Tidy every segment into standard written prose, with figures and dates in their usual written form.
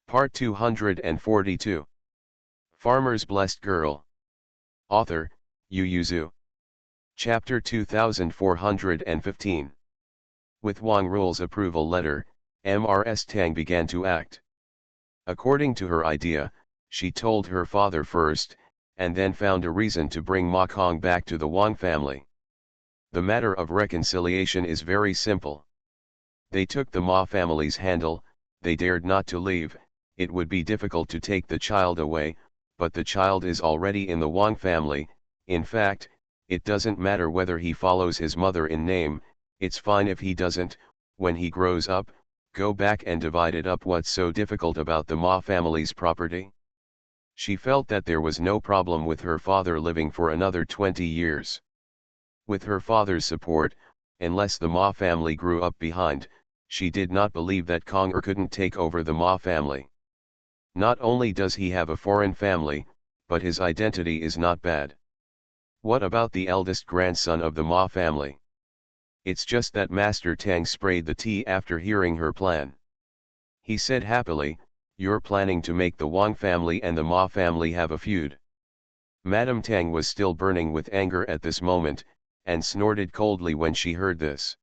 Part 242. Farmer's Blessed Girl. Author, Yu Yuzu. Chapter 2415. With Wang Rule's approval letter, Ms. Tang began to act. According to her idea, she told her father first, and then found a reason to bring Ma Kong back to the Wang family. The matter of reconciliation is very simple. They took the Ma family's handle, they dared not to leave. It would be difficult to take the child away, but the child is already in the Wang family. In fact, it doesn't matter whether he follows his mother in name, it's fine if he doesn't. When he grows up, go back and divide it up. What's so difficult about the Ma family's property? She felt that there was no problem with her father living for another 20 years. With her father's support, unless the Ma family grew up behind, she did not believe that Kong couldn't take over the Ma family. Not only does he have a foreign family, but his identity is not bad. What about the eldest grandson of the Ma family? It's just that Master Tang sprayed the tea after hearing her plan. He said happily, "You're planning to make the Wang family and the Ma family have a feud." Madame Tang was still burning with anger at this moment, and snorted coldly when she heard this.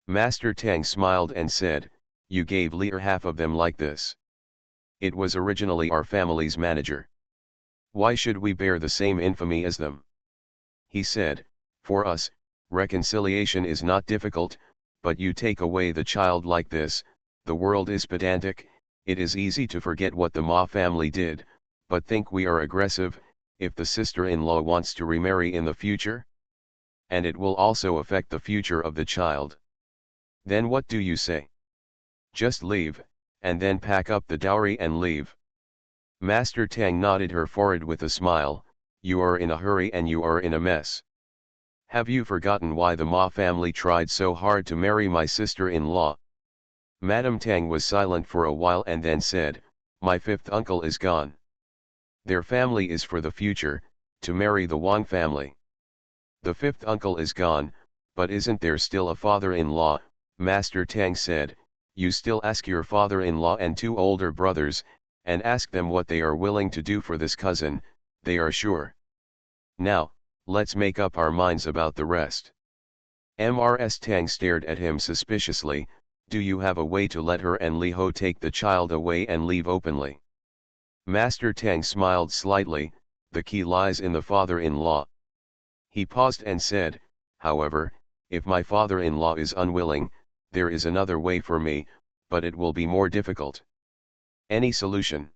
Master Tang smiled and said, "You gave Lear half of them like this. It was originally our family's manager. Why should we bear the same infamy as them?" He said, "For us, reconciliation is not difficult, but you take away the child like this. The world is pedantic, it is easy to forget what the Ma family did, but think we are aggressive, if the sister-in-law wants to remarry in the future? And it will also affect the future of the child. Then what do you say? Just leave, and then pack up the dowry and leave." Master Tang nodded her forehead with a smile. "You are in a hurry and you are in a mess. Have you forgotten why the Ma family tried so hard to marry my sister-in-law?" Madame Tang was silent for a while and then said, "My fifth uncle is gone. Their family is for the future, to marry the Wang family. The fifth uncle is gone, but isn't there still a father-in-law?" Master Tang said, "You still ask your father-in-law and two older brothers, and ask them what they are willing to do for this cousin, they are sure. Now, let's make up our minds about the rest." Ms. Tang stared at him suspiciously. "Do you have a way to let her and Li Ho take the child away and leave openly?" Master Tang smiled slightly. "The key lies in the father-in-law." He paused and said, "However, if my father-in-law is unwilling, there is another way for me, but it will be more difficult." "Any solution?"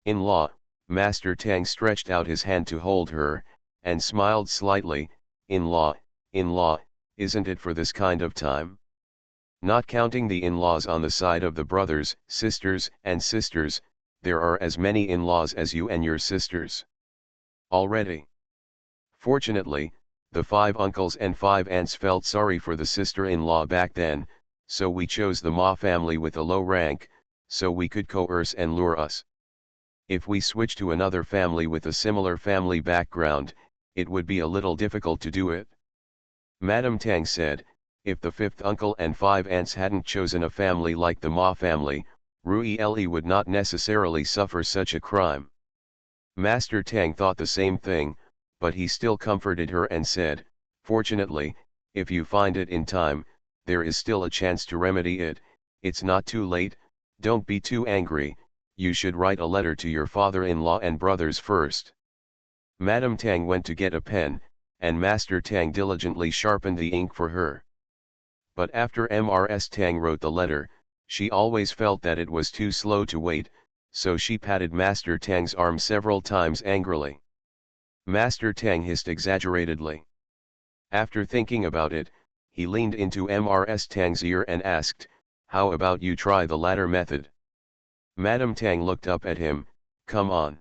"In-law." Master Tang stretched out his hand to hold her, and smiled slightly. "In-law, isn't it for this kind of time? Not counting the in-laws on the side of the brothers, sisters, and sisters, there are as many in-laws as you and your sisters. Already. Fortunately, the 5 uncles and 5 aunts felt sorry for the sister-in-law back then, so we chose the Ma family with a low rank, so we could coerce and lure us. If we switch to another family with a similar family background, it would be a little difficult to do it." Madame Tang said, "If the 5th uncle and 5 aunts hadn't chosen a family like the Ma family, Rui Li would not necessarily suffer such a crime." Master Tang thought the same thing, but he still comforted her and said, "Fortunately, if you find it in time, there is still a chance to remedy it. It's not too late, don't be too angry, you should write a letter to your father-in-law and brothers first." Madame Tang went to get a pen, and Master Tang diligently sharpened the ink for her. But after Ms. Tang wrote the letter, she always felt that it was too slow to wait, so she patted Master Tang's arm several times angrily. Master Tang hissed exaggeratedly. After thinking about it, he leaned into Ms. Tang's ear and asked, "How about you try the latter method?" Madame Tang looked up at him. "Come on."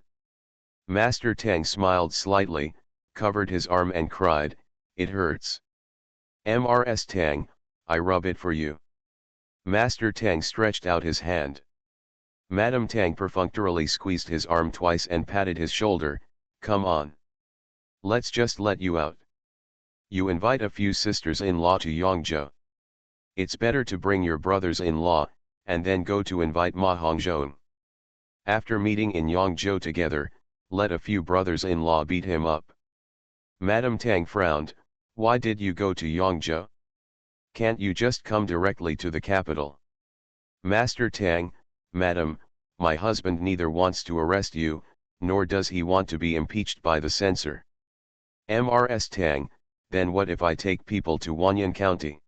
Master Tang smiled slightly, covered his arm and cried, "It hurts." "Ms. Tang, I rub it for you." Master Tang stretched out his hand. Madame Tang perfunctorily squeezed his arm twice and patted his shoulder. "Come on. Let's just let you out. You invite a few sisters-in-law to Yangzhou. It's better to bring your brothers-in-law, and then go to invite Ma Hongzhou." After meeting in Yangzhou together, let a few brothers-in-law beat him up. Madame Tang frowned, why did you go to Yangzhou? Can't you just come directly to the capital? Master Tang, Madam, my husband neither wants to arrest you, nor does he want to be impeached by the censor. Mrs. Tang, then what if I take people to Wanyan County?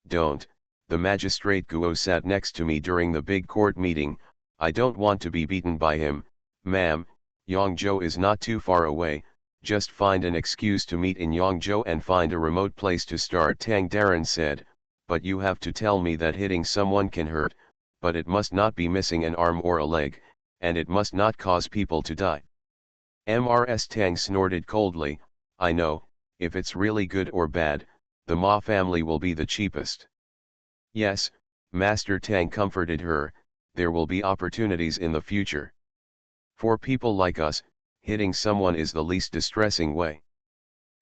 Don't, the magistrate Guo sat next to me during the big court meeting, I don't want to be beaten by him, ma'am, Yangzhou is not too far away, just find an excuse to meet in Yangzhou and find a remote place to start. Tang Daran said, but you have to tell me that hitting someone can hurt, but it must not be missing an arm or a leg, and it must not cause people to die. Mrs. Tang snorted coldly, I know, if it's really good or bad, the Ma family will be the cheapest. Yes, Master Tang comforted her, there will be opportunities in the future. For people like us, hitting someone is the least distressing way.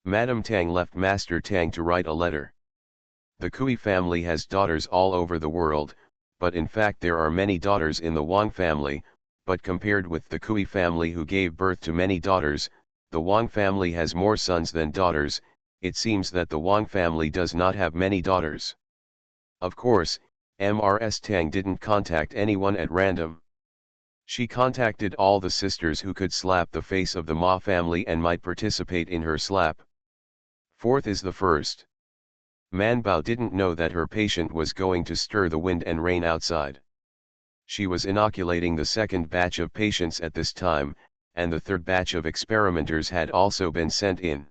Madame Tang left Master Tang to write a letter. The Kui family has daughters all over the world, but in fact there are many daughters in the Wang family, but compared with the Kui family who gave birth to many daughters, the Wang family has more sons than daughters. It seems that the Wang family does not have many daughters. Of course, Mrs. Tang didn't contact anyone at random. She contacted all the sisters who could slap the face of the Ma family and might participate in her slap. Fourth is the first. Man Bao didn't know that her patient was going to stir the wind and rain outside. She was inoculating the second batch of patients at this time, and the third batch of experimenters had also been sent in.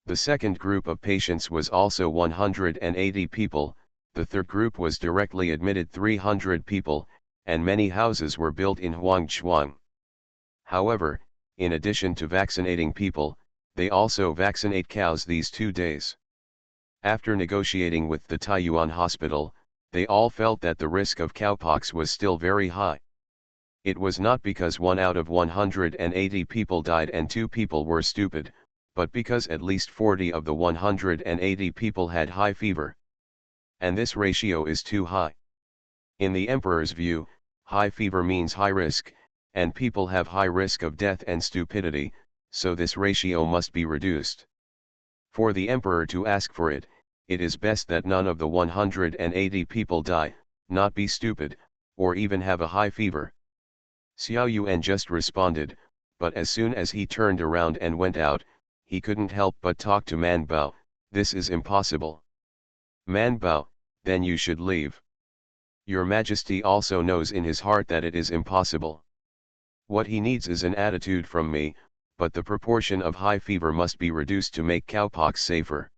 The second group of patients was also 180 people, the third group was directly admitted 300 people, and many houses were built in Huangchuang. However, in addition to vaccinating people, they also vaccinate cows these 2 days. After negotiating with the Taiyuan hospital, they all felt that the risk of cowpox was still very high. It was not because 1 out of 180 people died and 2 people were stupid, but because at least 40 of the 180 people had high fever. And this ratio is too high. In the emperor's view, high fever means high risk, and people have high risk of death and stupidity, so this ratio must be reduced. For the emperor to ask for it, it is best that none of the 180 people die, not be stupid, or even have a high fever. Xiao Yuan just responded, but as soon as he turned around and went out, he couldn't help but talk to Man Bao, this is impossible. Man Bao, then you should leave. Your Majesty also knows in his heart that it is impossible. What he needs is an attitude from me, but the proportion of high fever must be reduced to make cowpox safer.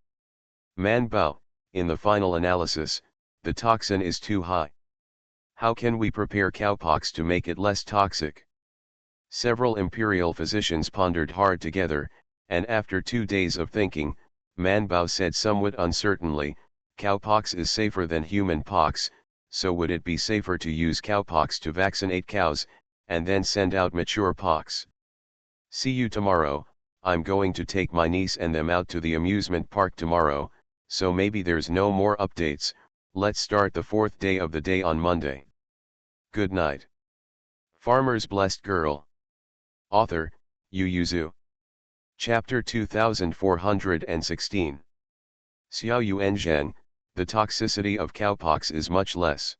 Man Bao, in the final analysis, the toxin is too high. How can we prepare cowpox to make it less toxic? Several imperial physicians pondered hard together, and after 2 days of thinking, Man Bao said somewhat uncertainly, cowpox is safer than human pox, so would it be safer to use cowpox to vaccinate cows, and then send out mature pox? See you tomorrow. I'm going to take my niece and them out to the amusement park tomorrow, so maybe there's no more updates. Let's start the 4th day of the day on Monday. Good night. Farmer's Blessed Girl. Author, Yu Yuzu. Chapter 2416. Xiao Yuan Zheng, the toxicity of cowpox is much less.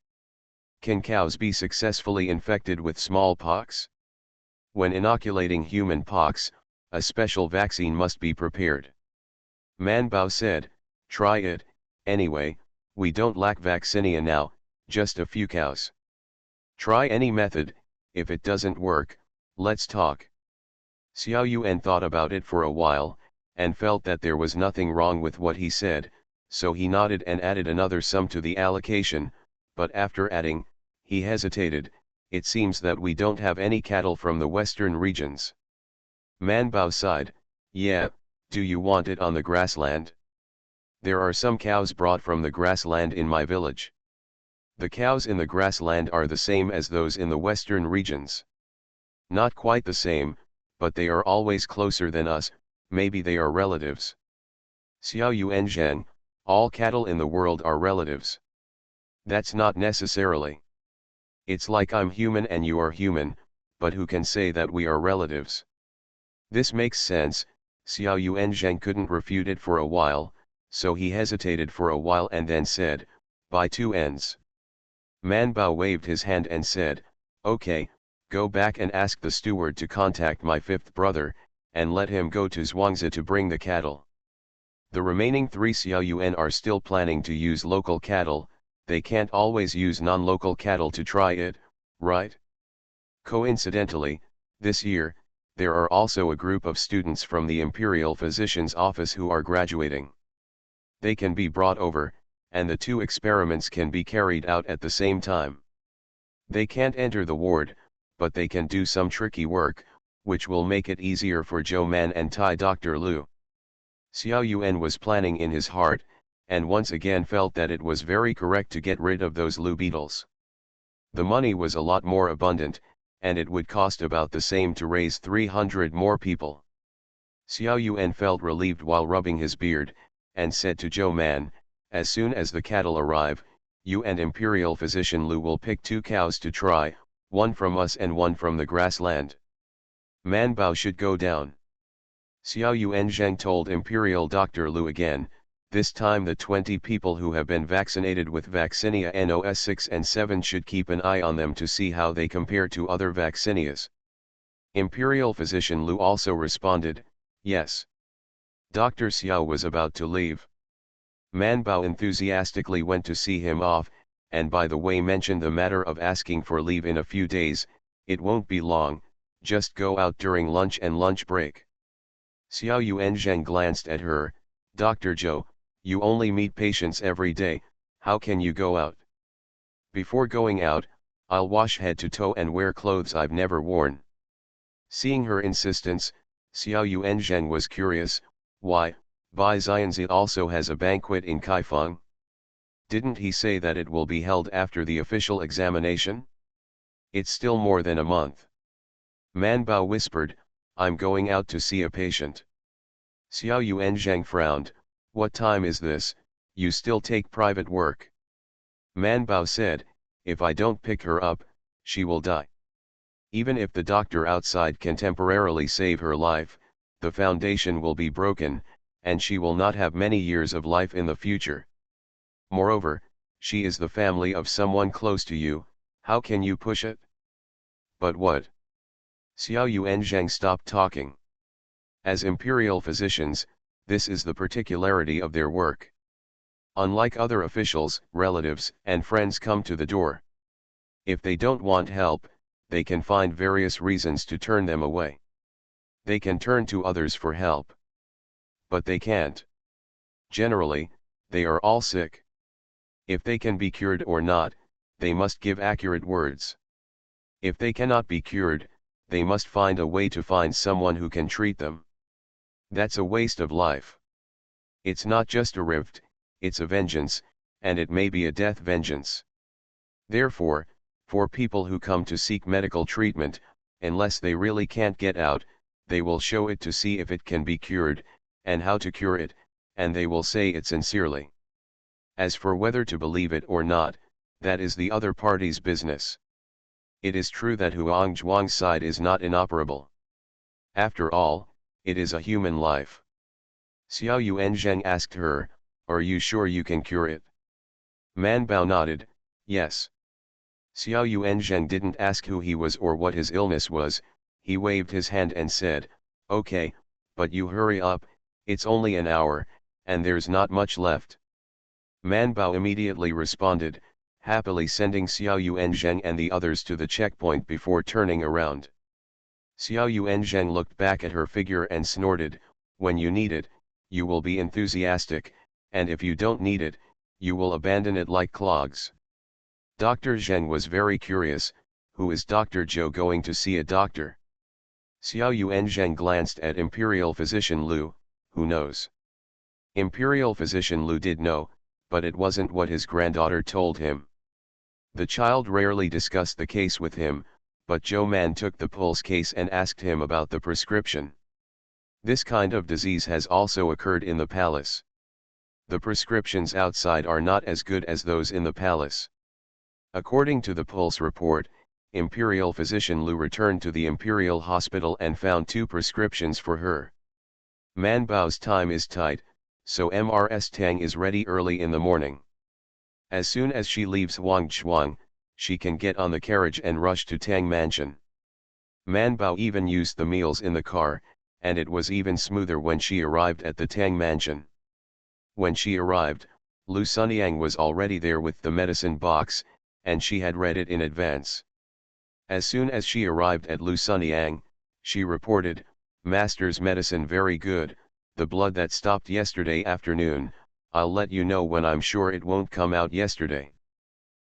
Can cows be successfully infected with smallpox? When inoculating human pox, a special vaccine must be prepared. Man Bao said, try it, anyway, we don't lack vaccinia now, just a few cows. Try any method, if it doesn't work, let's talk. Xiao Yuan thought about it for a while, and felt that there was nothing wrong with what he said, so he nodded and added another sum to the allocation, but after adding, he hesitated, it seems that we don't have any cattle from the western regions. Man Bao sighed, yeah, do you want it on the grassland? There are some cows brought from the grassland in my village. The cows in the grassland are the same as those in the western regions. Not quite the same, but they are always closer than us, maybe they are relatives. Xiao Yuan Zheng, all cattle in the world are relatives. That's not necessarily. It's like I'm human and you are human, but who can say that we are relatives? This makes sense. Xiao Yuanzheng couldn't refute it for a while, so he hesitated for a while and then said, by two ends. Man Bao waved his hand and said, okay, go back and ask the steward to contact my fifth brother, and let him go to Zhuangzi to bring the cattle. The remaining three Xiao Yuan are still planning to use local cattle. They can't always use non-local cattle to try it, right? Coincidentally, this year, there are also a group of students from the Imperial Physician's Office who are graduating. They can be brought over, and the two experiments can be carried out at the same time. They can't enter the ward, but they can do some tricky work, which will make it easier for Zhou Man and Thai Dr. Lu. Xiao Yuan was planning in his heart, and once again felt that it was very correct to get rid of those Lu beetles. The money was a lot more abundant, and it would cost about the same to raise 300 more people. Xiao Yuan felt relieved while rubbing his beard, and said to Zhou Man, as soon as the cattle arrive, you and Imperial Physician Lu will pick 2 cows to try, one from us and one from the grassland. Man Bao should go down. Xiao Yuanzheng told Imperial Dr. Lu again, this time the 20 people who have been vaccinated with vaccinia NOS 6 and 7 should keep an eye on them to see how they compare to other vaccinias. Imperial Physician Lu also responded, yes. Dr. Xiao was about to leave. Man Bao enthusiastically went to see him off, and by the way mentioned the matter of asking for leave in a few days. It won't be long, just go out during lunch and lunch break. Xiao Yuanzheng glanced at her, Dr. Zhou, you only meet patients every day, how can you go out? Before going out, I'll wash head to toe and wear clothes I've never worn. Seeing her insistence, Xiao Yuanzheng was curious, why, Bai Xianzi also has a banquet in Kaifeng? Didn't he say that it will be held after the official examination? It's still more than a month. Man Bao whispered, I'm going out to see a patient. Xiao Yuanzheng frowned, what time is this, you still take private work? Man Bao said, if I don't pick her up, she will die. Even if the doctor outside can temporarily save her life, the foundation will be broken, and she will not have many years of life in the future. Moreover, she is the family of someone close to you, how can you push it? But what? Xiao Yuanzheng stopped talking. As imperial physicians, this is the particularity of their work. Unlike other officials, relatives and friends come to the door. If they don't want help, they can find various reasons to turn them away. They can turn to others for help. But they can't. Generally, they are all sick. If they can be cured or not, they must give accurate words. If they cannot be cured, they must find a way to find someone who can treat them. That's a waste of life. It's not just a rift, it's a vengeance, and it may be a death vengeance. Therefore, for people who come to seek medical treatment, unless they really can't get out, they will show it to see if it can be cured, and how to cure it, and they will say it sincerely. As for whether to believe it or not, that is the other party's business. It is true that Huang Zhuang's side is not inoperable. After all, it is a human life. Xiao Yuanzheng asked her, are you sure you can cure it? Man Bao nodded, yes. Xiao Yuanzheng didn't ask who he was or what his illness was, he waved his hand and said, okay, but you hurry up, it's only an hour, and there's not much left. Man Bao immediately responded, happily sending Xiao Yuanzheng and the others to the checkpoint before turning around. Xiao Yuanzheng looked back at her figure and snorted, when you need it, you will be enthusiastic, and if you don't need it, you will abandon it like clogs. Dr. Zheng was very curious, who is Dr. Zhou going to see a doctor? Xiao Yuanzheng glanced at Imperial Physician Lu, who knows? Imperial Physician Lu did know, but it wasn't what his granddaughter told him. The child rarely discussed the case with him, but Zhou Man took the pulse case and asked him about the prescription. This kind of disease has also occurred in the palace. The prescriptions outside are not as good as those in the palace. According to the pulse report, Imperial physician Lu returned to the Imperial Hospital and found 2 prescriptions for her. Man Bao's time is tight, so Mrs. Tang is ready early in the morning. As soon as she leaves Huangchuang, she can get on the carriage and rush to Tang Mansion. Man Bao even used the meals in the car, and it was even smoother when she arrived at the Tang Mansion. When she arrived, Lu Sunyang was already there with the medicine box, and she had read it in advance. As soon as she arrived at Lu Sunyang, she reported, "Master's medicine very good, the blood that stopped yesterday afternoon, I'll let you know when I'm sure it won't come out yesterday."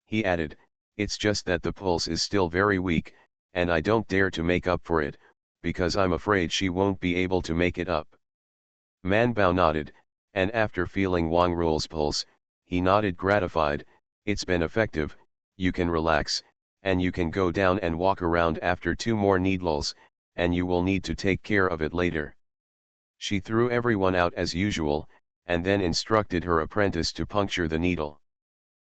He added, "It's just that the pulse is still very weak, and I don't dare to make up for it, because I'm afraid she won't be able to make it up." Man Bao nodded, and after feeling Wang Rule's pulse, he nodded gratified, "It's been effective, you can relax, and you can go down and walk around after 2 more needles, and you will need to take care of it later." She threw everyone out as usual, and then instructed her apprentice to puncture the needle.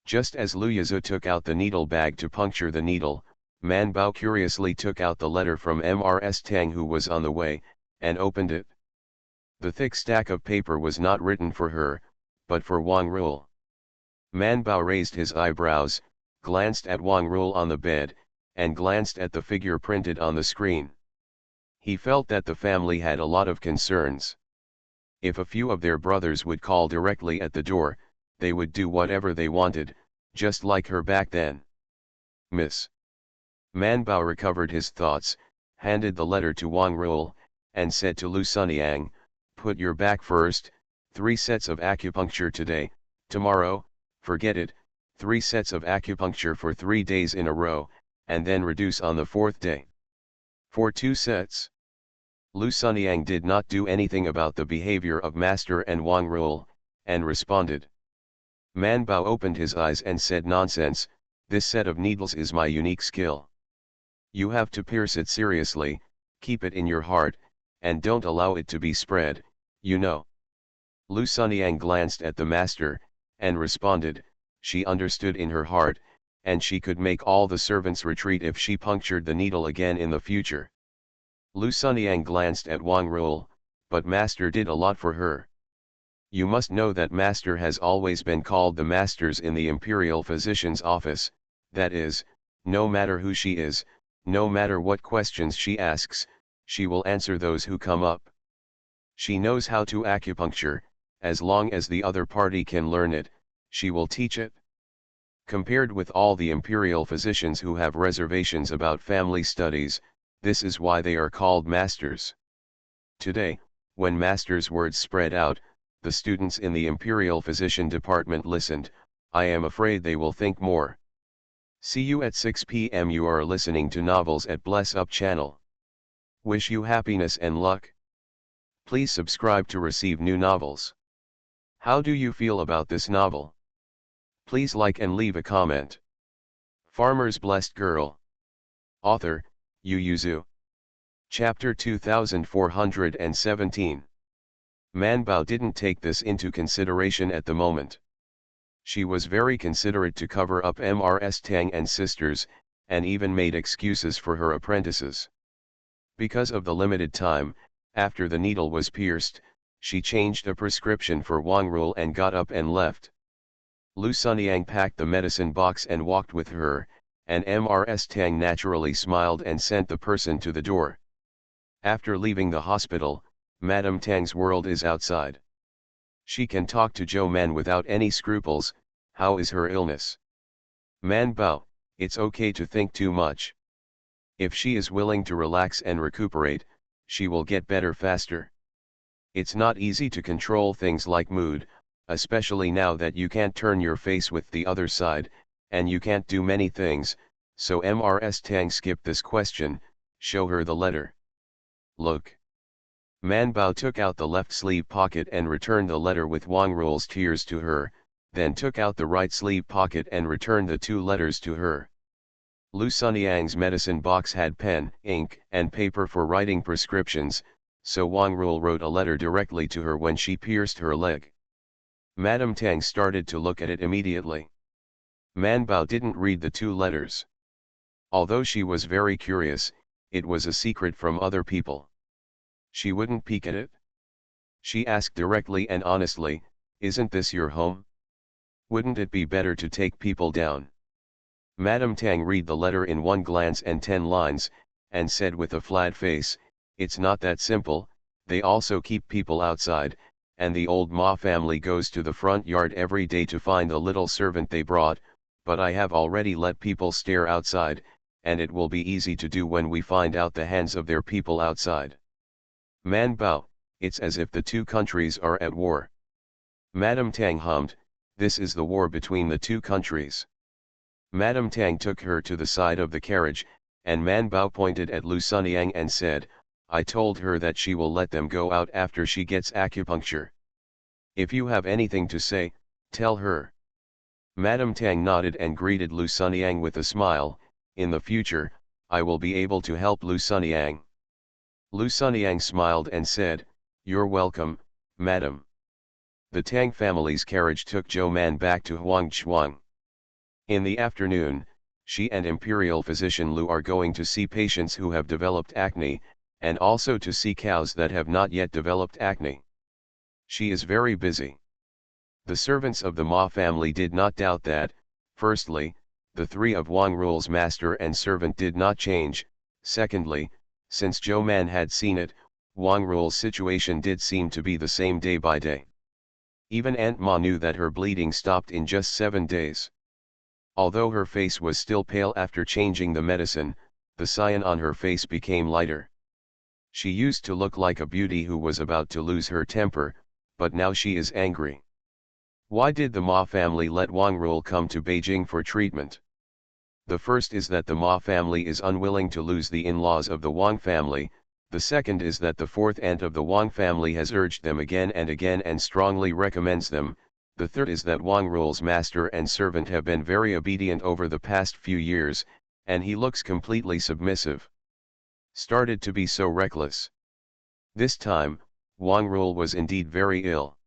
Just as Lu Yazu took out the needle bag to puncture the needle, Man Bao curiously took out the letter from Mrs. Tang who was on the way, and opened it. The thick stack of paper was not written for her, but for Wang Rule. Man Bao raised his eyebrows, glanced at Wang Rule on the bed, and glanced at the figure printed on the screen. He felt that the family had a lot of concerns. If a few of their brothers would call directly at the door, they would do whatever they wanted, just like her back then. "Miss." Man Bao recovered his thoughts, handed the letter to Wang Rule, and said to Lu Sunyang, "Put your back first, 3 sets of acupuncture today, tomorrow, forget it, 3 sets of acupuncture for 3 days in a row, and then reduce on the 4th day. For 2 sets. Lu Sunyang did not do anything about the behavior of Master and Wang Rule, and responded. Man Bao opened his eyes and said, "Nonsense, this set of needles is my unique skill. You have to pierce it seriously, keep it in your heart, and don't allow it to be spread, you know." Lu Sunyang glanced at the master, and responded, she understood in her heart, and she could make all the servants retreat if she punctured the needle again in the future. Lu Sunyang glanced at Wang Rule, but master did a lot for her. You must know that master has always been called the masters in the imperial physician's office, that is, no matter who she is, no matter what questions she asks, she will answer those who come up. She knows how to acupuncture, as long as the other party can learn it, she will teach it. Compared with all the imperial physicians who have reservations about family studies, this is why they are called masters. Today, when master's words spread out, the students in the imperial physician department listened. I am afraid they will think more. See you at 6 p.m. You are listening to Novels at Bless Up channel. Wish you happiness and luck. Please subscribe to receive new novels. How do you feel about this novel? Please like and leave a comment. Farmer's Blessed Girl. Author, Yu Yuzu. Chapter 2417. Man Bao didn't take this into consideration at the moment. She was very considerate to cover up Mrs. Tang and sisters, and even made excuses for her apprentices. Because of the limited time, after the needle was pierced, she changed a prescription for Wang Rule and got up and left. Lu Sunyang packed the medicine box and walked with her, and Mrs. Tang naturally smiled and sent the person to the door. After leaving the hospital, Madame Tang's world is outside. She can talk to Zhou Man without any scruples. How is her illness? Man Bao, it's okay to think too much. If she is willing to relax and recuperate, she will get better faster. It's not easy to control things like mood, especially now that you can't turn your face with the other side, and you can't do many things, so Mrs. Tang skipped this question. Show her the letter. Look. Man Bao took out the left sleeve pocket and returned the letter with Wang Rule's tears to her, then took out the right sleeve pocket and returned the 2 letters to her. Lu Sunyang's medicine box had pen, ink, and paper for writing prescriptions, so Wang Rule wrote a letter directly to her when she pierced her leg. Madame Tang started to look at it immediately. Man Bao didn't read the 2 letters. Although she was very curious, it was a secret from other people. She wouldn't peek at it. She asked directly and honestly, "Isn't this your home? Wouldn't it be better to take people down?" Madame Tang read the letter in one glance and 10 lines, and said with a flat face, "It's not that simple, they also keep people outside, and the old Ma family goes to the front yard every day to find the little servant they brought, but I have already let people stare outside, and it will be easy to do when we find out the hands of their people outside." Man Bao, it's as if the two countries are at war. Madame Tang hummed, "This is the war between the two countries." Madame Tang took her to the side of the carriage, and Man Bao pointed at Lu Sunyang and said, "I told her that she will let them go out after she gets acupuncture. If you have anything to say, tell her." Madame Tang nodded and greeted Lu Sunyang with a smile, "In the future, I will be able to help Lu Sunyang." Lu Sunyang smiled and said, "You're welcome, madam." The Tang family's carriage took Zhou Man back to Huangchuang. In the afternoon, she and Imperial Physician Lu are going to see patients who have developed acne, and also to see cows that have not yet developed acne. She is very busy. The servants of the Ma family did not doubt that, firstly, the three of Wang Rule's master and servant did not change, secondly, since Zhou Man had seen it, Wang Rule's situation did seem to be the same day by day. Even Aunt Ma knew that her bleeding stopped in just 7 days. Although her face was still pale after changing the medicine, the cyan on her face became lighter. She used to look like a beauty who was about to lose her temper, but now she is angry. Why did the Ma family let Wang Rule come to Beijing for treatment? The first is that the Ma family is unwilling to lose the in-laws of the Wang family, the second is that the fourth aunt of the Wang family has urged them again and again and strongly recommends them. The third is that Wang Rule's master and servant have been very obedient over the past few years, and he looks completely submissive. Started to be so reckless. This time, Wang Rule was indeed very ill.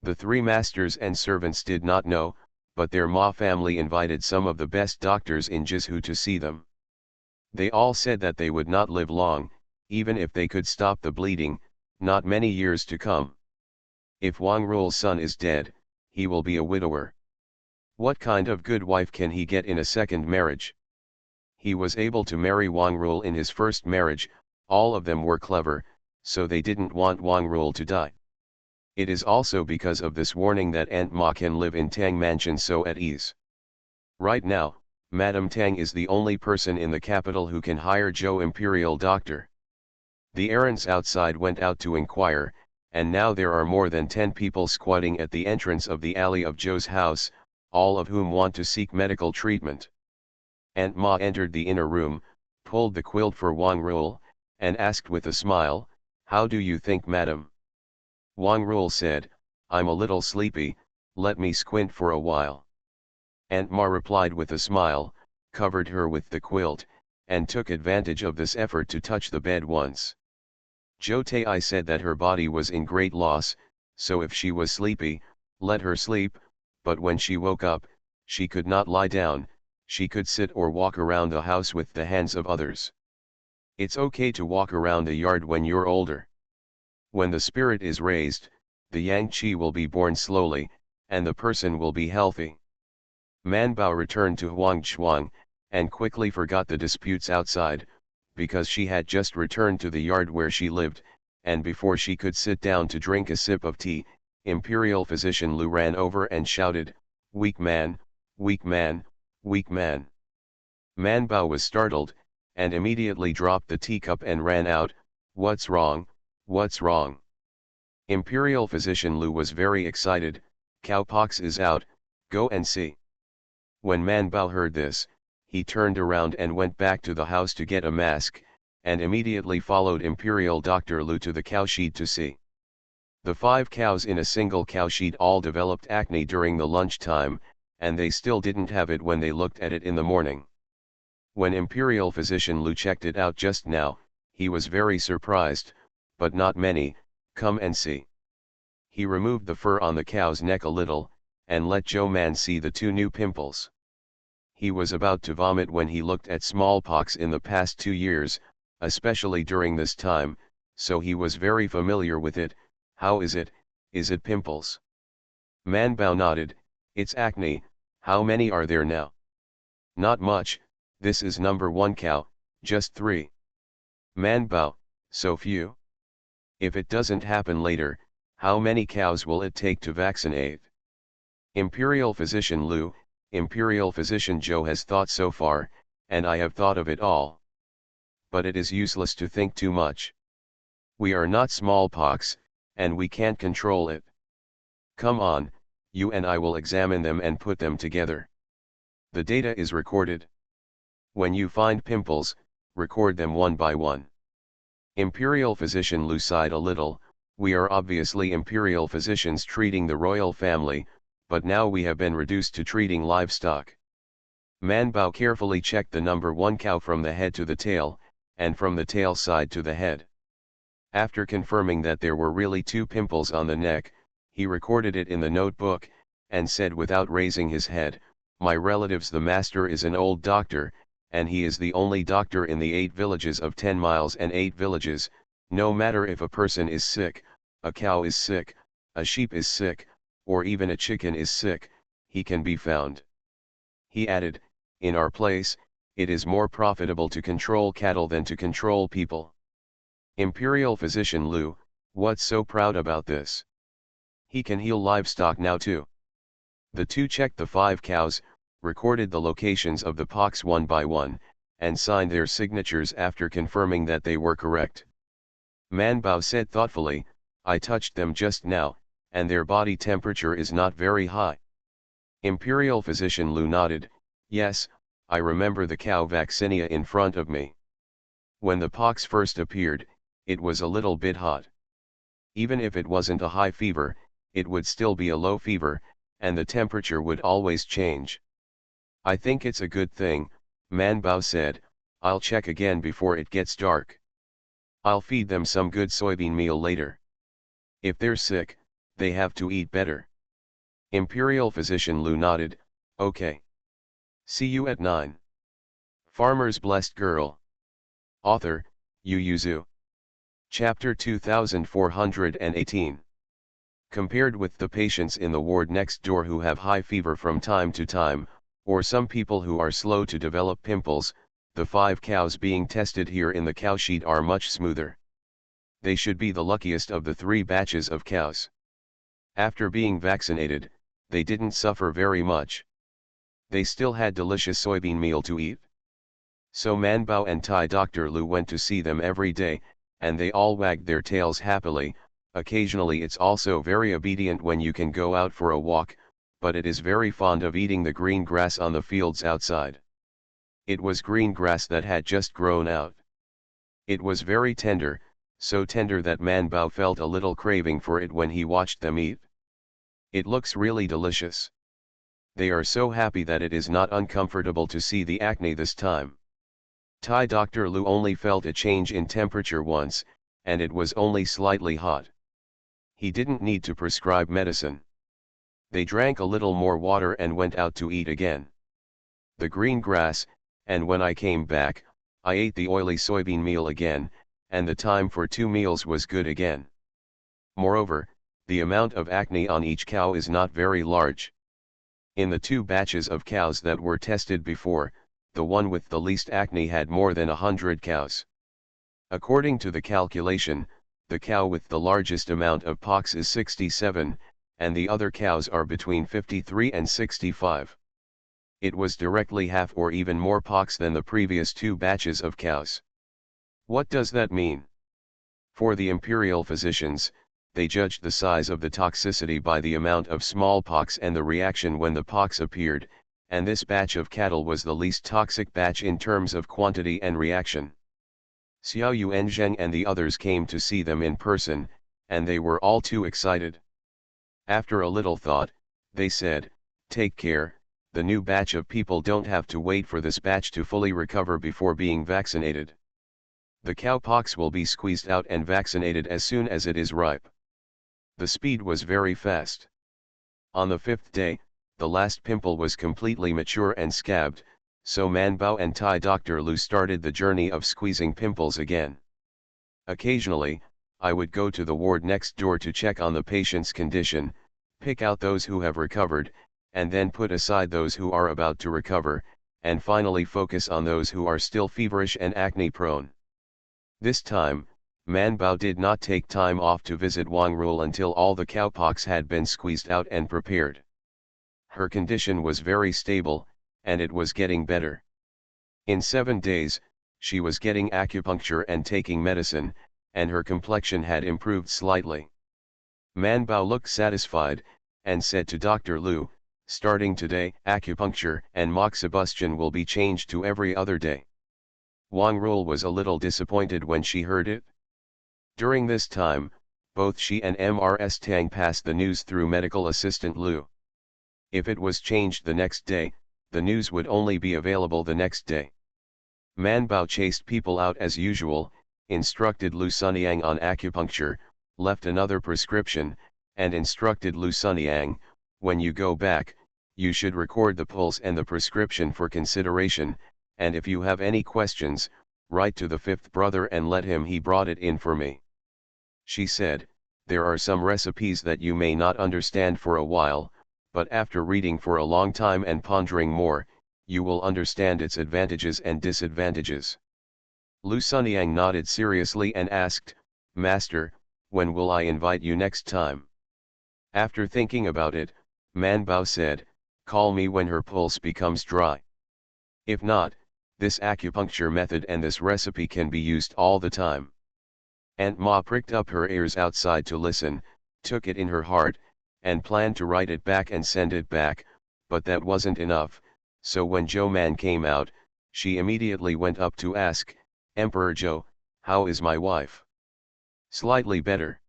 The three masters and servants did not know, but their Ma family invited some of the best doctors in Jizhu to see them. They all said that they would not live long, even if they could stop the bleeding, not many years to come. If Wang Rule's son is dead, he will be a widower. What kind of good wife can he get in a second marriage? He was able to marry Wang Rule in his first marriage, all of them were clever, so they didn't want Wang Rule to die. It is also because of this warning that Aunt Ma can live in Tang Mansion so at ease. Right now, Madame Tang is the only person in the capital who can hire Zhou Imperial Doctor. The errands outside went out to inquire, and now there are more than 10 people squatting at the entrance of the alley of Zhou's house, all of whom want to seek medical treatment. Aunt Ma entered the inner room, pulled the quilt for Wang Rule, and asked with a smile, "How do you think, madam?" Wang Rule said, "I'm a little sleepy, let me squint for a while." Aunt Ma replied with a smile, covered her with the quilt, and took advantage of this effort to touch the bed once. Zhou Tai said that her body was in great loss, so if she was sleepy, let her sleep, but when she woke up, she could not lie down, she could sit or walk around the house with the hands of others. It's okay to walk around the yard when you're older. When the spirit is raised, the yang qi will be born slowly, and the person will be healthy. Man Bao returned to Huangchuang, and quickly forgot the disputes outside, because she had just returned to the yard where she lived, and before she could sit down to drink a sip of tea, Imperial Physician Lu ran over and shouted, "Weak man, weak man, weak man." Man Bao was startled, and immediately dropped the teacup and ran out, "What's wrong, what's wrong?" Imperial Physician Lu was very excited, "Cowpox is out, go and see." When Man Bao heard this, he turned around and went back to the house to get a mask, and immediately followed Imperial Dr. Lu to the cowshed to see. The 5 cows in a single cowshed all developed acne during the lunchtime, and they still didn't have it when they looked at it in the morning. When Imperial Physician Lu checked it out just now, he was very surprised, "But not many, come and see." He removed the fur on the cow's neck a little, and let Zhou Man see the 2 new pimples. he was about to vomit when he looked at smallpox in the past 2 years, especially during this time, so he was very familiar with it. How is it? Is it pimples? Man Bao nodded. It's acne. How many are there now? Not much. This is number 1 cow, just 3. Man Bao, so few? If it doesn't happen later, how many cows will it take to vaccinate? Imperial Physician Lu, Imperial Physician Zhou has thought so far, and I have thought of it all. But it is useless to think too much. We are not smallpox, and we can't control it. Come on, you and I will examine them and put them together. The data is recorded. When you find pimples, record them one by one. Imperial Physician Lu sighed a little. We are obviously imperial physicians treating the royal family, but now we have been reduced to treating livestock. Man Bao carefully checked the number 1 cow from the head to the tail, and from the tail side to the head. After confirming that there were really 2 pimples on the neck, he recorded it in the notebook, and said without raising his head, "My relatives, the master is an old doctor, and he is the only doctor in the 8 villages of 10 miles and 8 villages. No matter if a person is sick, a cow is sick, a sheep is sick, or even a chicken is sick, he can be found." He added, "In our place, it is more profitable to control cattle than to control people." Imperial Physician Lu, what's so proud about this? He can heal livestock now too. The two checked the 5 cows, recorded the locations of the pox one by one, and signed their signatures after confirming that they were correct. Man Bao said thoughtfully, "I touched them just now, and their body temperature is not very high." Imperial Physician Lu nodded, "Yes, I remember the cow vaccinia in front of me. When the pox first appeared, it was a little bit hot. Even if it wasn't a high fever, it would still be a low fever, and the temperature would always change." "I think it's a good thing," Man Bao said. "I'll check again before it gets dark. I'll feed them some good soybean meal later. If they're sick, they have to eat better." Imperial Physician Lu nodded, "Okay. See you at 9. Farmer's Blessed Girl. Author, Yu Yuzu. Chapter 2418. Compared with the patients in the ward next door who have high fever from time to time, or some people who are slow to develop pimples, the 5 cows being tested here in the cow sheet are much smoother. They should be the luckiest of the 3 batches of cows. After being vaccinated, they didn't suffer very much. They still had delicious soybean meal to eat. So Man Bao and Thai Dr. Lu went to see them every day, and they all wagged their tails happily. Occasionally it's also very obedient when you can go out for a walk, but it is very fond of eating the green grass on the fields outside. It was green grass that had just grown out. It was very tender, so tender that Man Bao felt a little craving for it when he watched them eat. It looks really delicious. They are so happy that it is not uncomfortable to see the acne this time. Thai Dr. Lu only felt a change in temperature once, and it was only slightly hot. He didn't need to prescribe medicine. They drank a little more water and went out to eat again. The green grass, and when I came back, I ate the oily soybean meal again, and the time for 2 meals was good again. Moreover, the amount of acne on each cow is not very large. In the 2 batches of cows that were tested before, the one with the least acne had more than 100 cows. According to the calculation, the cow with the largest amount of pox is 67, and the other cows are between 53 and 65. It was directly half or even more pox than the previous 2 batches of cows. What does that mean? For the imperial physicians, they judged the size of the toxicity by the amount of smallpox and the reaction when the pox appeared, and this batch of cattle was the least toxic batch in terms of quantity and reaction. Xiao Yuanzheng and the others came to see them in person, and they were all too excited. After a little thought, they said, "Take care, the new batch of people don't have to wait for this batch to fully recover before being vaccinated. The cowpox will be squeezed out and vaccinated as soon as it is ripe." The speed was very fast. On the 5th day, the last pimple was completely mature and scabbed, so Man Bao and Thai Dr. Lu started the journey of squeezing pimples again. Occasionally, I would go to the ward next door to check on the patient's condition, pick out those who have recovered, and then put aside those who are about to recover, and finally focus on those who are still feverish and acne-prone. This time, Man Bao did not take time off to visit Wang Rule until all the cowpox had been squeezed out and prepared. Her condition was very stable, and it was getting better. In 7 days, she was getting acupuncture and taking medicine, and her complexion had improved slightly. Man Bao looked satisfied, and said to Dr. Lu, "Starting today, acupuncture and moxibustion will be changed to every other day." Wang Rule was a little disappointed when she heard it. During this time, both she and Mrs. Tang passed the news through medical assistant Lu. If it was changed the next day, the news would only be available the next day. Man Bao chased people out as usual, instructed Lu Sunyang on acupuncture, left another prescription, and instructed Lu Sunyang, "When you go back, you should record the pulse and the prescription for consideration, and if you have any questions, write to the fifth brother and let him he brought it in for me." She said, "There are some recipes that you may not understand for a while, but after reading for a long time and pondering more, you will understand its advantages and disadvantages." Lu Sunyang nodded seriously and asked, "Master, when will I invite you next time?" After thinking about it, Man Bao said, "Call me when her pulse becomes dry. If not, this acupuncture method and this recipe can be used all the time." Aunt Ma pricked up her ears outside to listen, took it in her heart, and planned to write it back and send it back, but that wasn't enough, so when Zhou Man came out, she immediately went up to ask, "Emperor Zhou, how is my wife?" "Slightly better."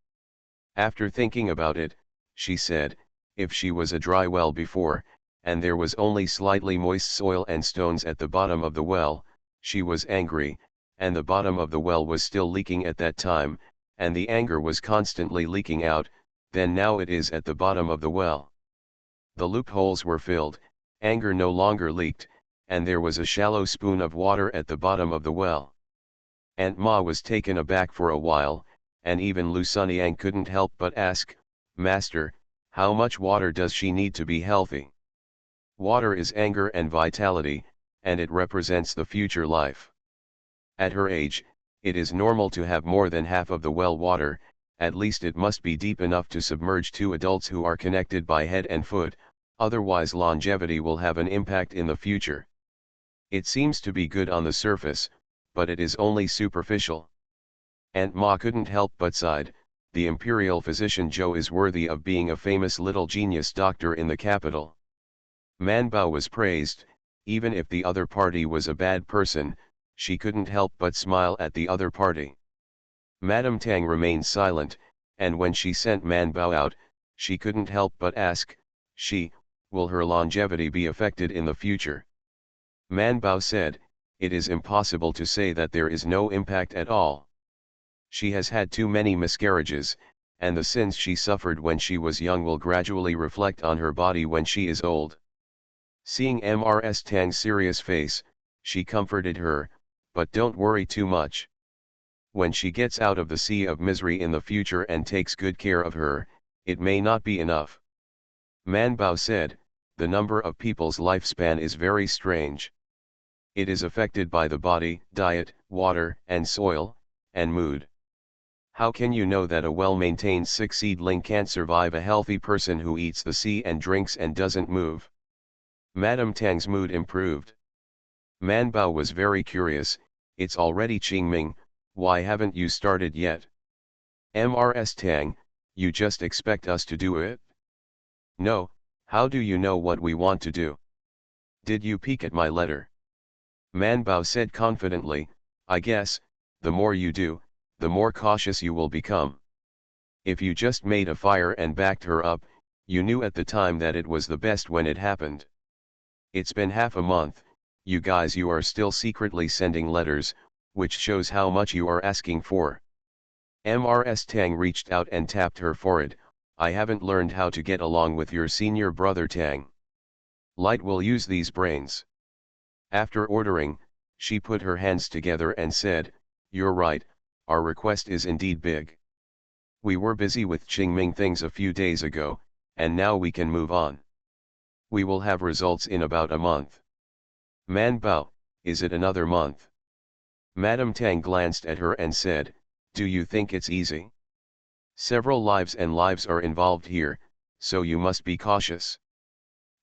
After thinking about it, she said, "If she was a dry well before, and there was only slightly moist soil and stones at the bottom of the well, she was angry, and the bottom of the well was still leaking at that time, and the anger was constantly leaking out, then now it is at the bottom of the well. The loopholes were filled, anger no longer leaked, and there was a shallow spoon of water at the bottom of the well." Aunt Ma was taken aback for a while, and even Lu Sunyang couldn't help but ask, "Master, how much water does she need to be healthy?" Water is anger and vitality, and it represents the future life. At her age, it is normal to have more than half of the well water, at least it must be deep enough to submerge 2 adults who are connected by head and foot, otherwise longevity will have an impact in the future. It seems to be good on the surface, but it is only superficial. Aunt Ma couldn't help but sighed, the imperial physician Zhou is worthy of being a famous little genius doctor in the capital. Man Bao was praised, even if the other party was a bad person, she couldn't help but smile at the other party. Madame Tang remained silent, and when she sent Man Bao out, she couldn't help but ask, will her longevity be affected in the future? Man Bao said, "It is impossible to say that there is no impact at all. She has had too many miscarriages, and the sins she suffered when she was young will gradually reflect on her body when she is old." Seeing Mrs. Tang's serious face, she comforted her, "But don't worry too much. When she gets out of the sea of misery in the future and takes good care of her, it may not be enough." Man Bao said, "The number of people's lifespan is very strange. It is affected by the body, diet, water, and soil, and mood. How can you know that a well-maintained 6-seedling can't survive a healthy person who eats the sea and drinks and doesn't move?" Madame Tang's mood improved. Man Bao was very curious, "It's already Qingming, why haven't you started yet?" "Mrs. Tang, you just expect us to do it?" "No, how do you know what we want to do? Did you peek at my letter?" Man Bao said confidently, "I guess, the more you do, the more cautious you will become. If you just made a fire and backed her up, you knew at the time that it was the best when it happened. It's been half a month, you guys, you are still secretly sending letters, which shows how much you are asking for." Mrs. Tang reached out and tapped her forehead, "I haven't learned how to get along with your senior brother Tang. Light will use these brains. After ordering, she put her hands together and said, "You're right, our request is indeed big. We were busy with Qingming things a few days ago, and now we can move on. We will have results in about a month." Man Bao, is it another month? Madame Tang glanced at her and said, "Do you think it's easy? Several lives are involved here, so you must be cautious."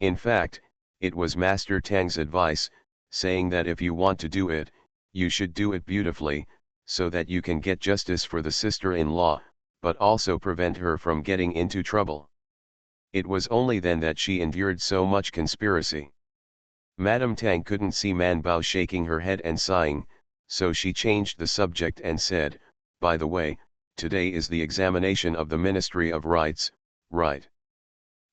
In fact, it was Master Tang's advice, saying that if you want to do it, you should do it beautifully, so that you can get justice for the sister-in-law, but also prevent her from getting into trouble. It was only then that she endured so much conspiracy. Madame Tang couldn't see Man Bao shaking her head and sighing, so she changed the subject and said, "By the way, today is the examination of the Ministry of Rites, right?"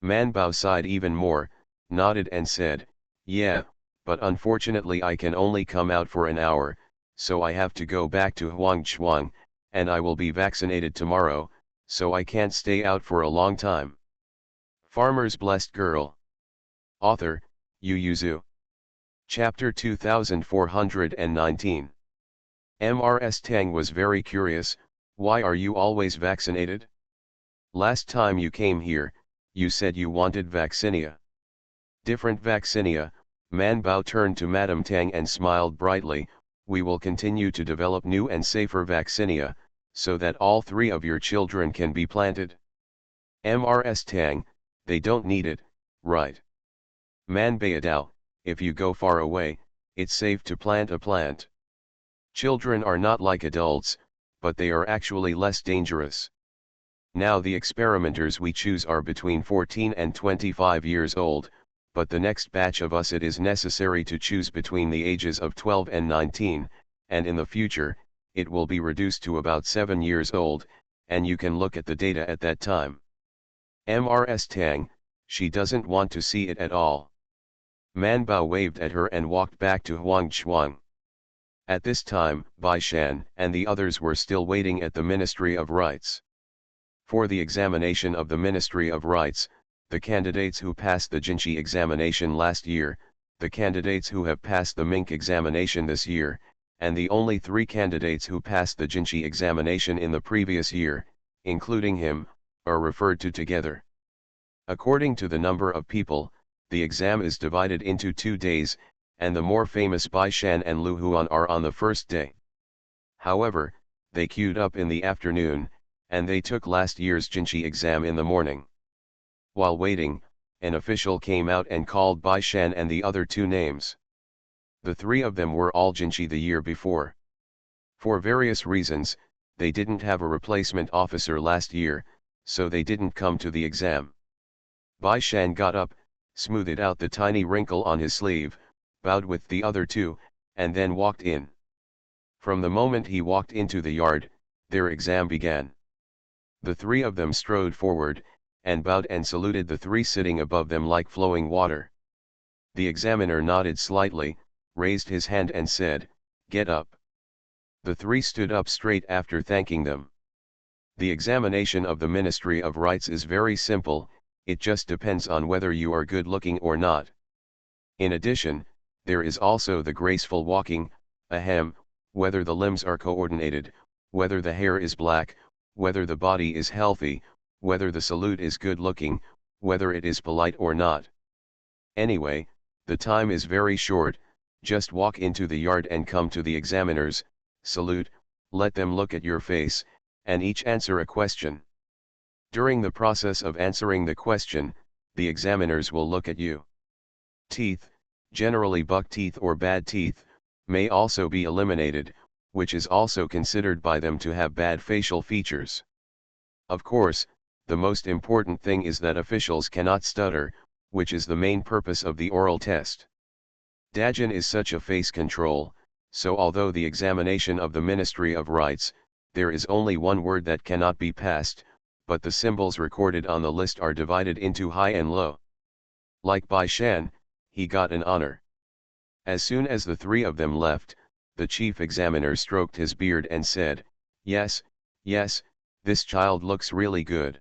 Man Bao sighed even more, nodded and said, "Yeah, but unfortunately I can only come out for an hour, so I have to go back to Huangchuang, and I will be vaccinated tomorrow, so I can't stay out for a long time." Farmer's Blessed Girl. Author, Yu Yuzu. Chapter 2419. Ms. Tang was very curious. "Why are you always vaccinated? Last time you came here, you said you wanted vaccinia." "Different vaccinia." Man Bao turned to Madame Tang and smiled brightly. "We will continue to develop new and safer vaccinia, so that all 3 of your children can be planted." Ms. Tang, they don't need it, right? Man Baidao, if you go far away, it's safe to plant a plant. Children are not like adults, but they are actually less dangerous. Now the experimenters we choose are between 14 and 25 years old, but the next batch of us it is necessary to choose between the ages of 12 and 19, and in the future, it will be reduced to about 7 years old, and you can look at the data at that time. Ms. Tang, she doesn't want to see it at all. Man Bao waved at her and walked back to Huangchuang. At this time, Bai Shan and the others were still waiting at the Ministry of Rites. For the examination of the Ministry of Rites, the candidates who passed the Jinshi examination last year, the candidates who have passed the Mink examination this year, and the only 3 candidates who passed the Jinshi examination in the previous year, including him, are referred to together. According to the number of people, the exam is divided into 2 days, and the more famous Bai Shan and Lu Huan are on the first day. However, they queued up in the afternoon, and they took last year's Jinshi exam in the morning. While waiting, an official came out and called Bai Shan and the other 2 names. The 3 of them were all Jinshi the year before. For various reasons, they didn't have a replacement officer last year, so they didn't come to the exam. Bai Shan got up, smoothed out the tiny wrinkle on his sleeve, bowed with the other 2, and then walked in. From the moment he walked into the yard, their exam began. The 3 of them strode forward, and bowed and saluted the 3 sitting above them like flowing water. The examiner nodded slightly, raised his hand and said, "Get up." The 3 stood up straight after thanking them. The examination of the Ministry of Rites is very simple, it just depends on whether you are good looking or not. In addition, there is also the graceful walking, ahem, whether the limbs are coordinated, whether the hair is black, whether the body is healthy, whether the salute is good looking, whether it is polite or not. Anyway, the time is very short, just walk into the yard and come to the examiners, salute, let them look at your face, and each answer a question. During the process of answering the question, the examiners will look at you. Teeth, generally buck teeth or bad teeth, may also be eliminated, which is also considered by them to have bad facial features. Of course, the most important thing is that officials cannot stutter, which is the main purpose of the oral test. Dajin is such a face control, so although the examination of the Ministry of Rites, there is only one word that cannot be passed, but the symbols recorded on the list are divided into high and low. Like Bai Shan, he got an honor. As soon as the 3 of them left, the chief examiner stroked his beard and said, yes, this child looks really good."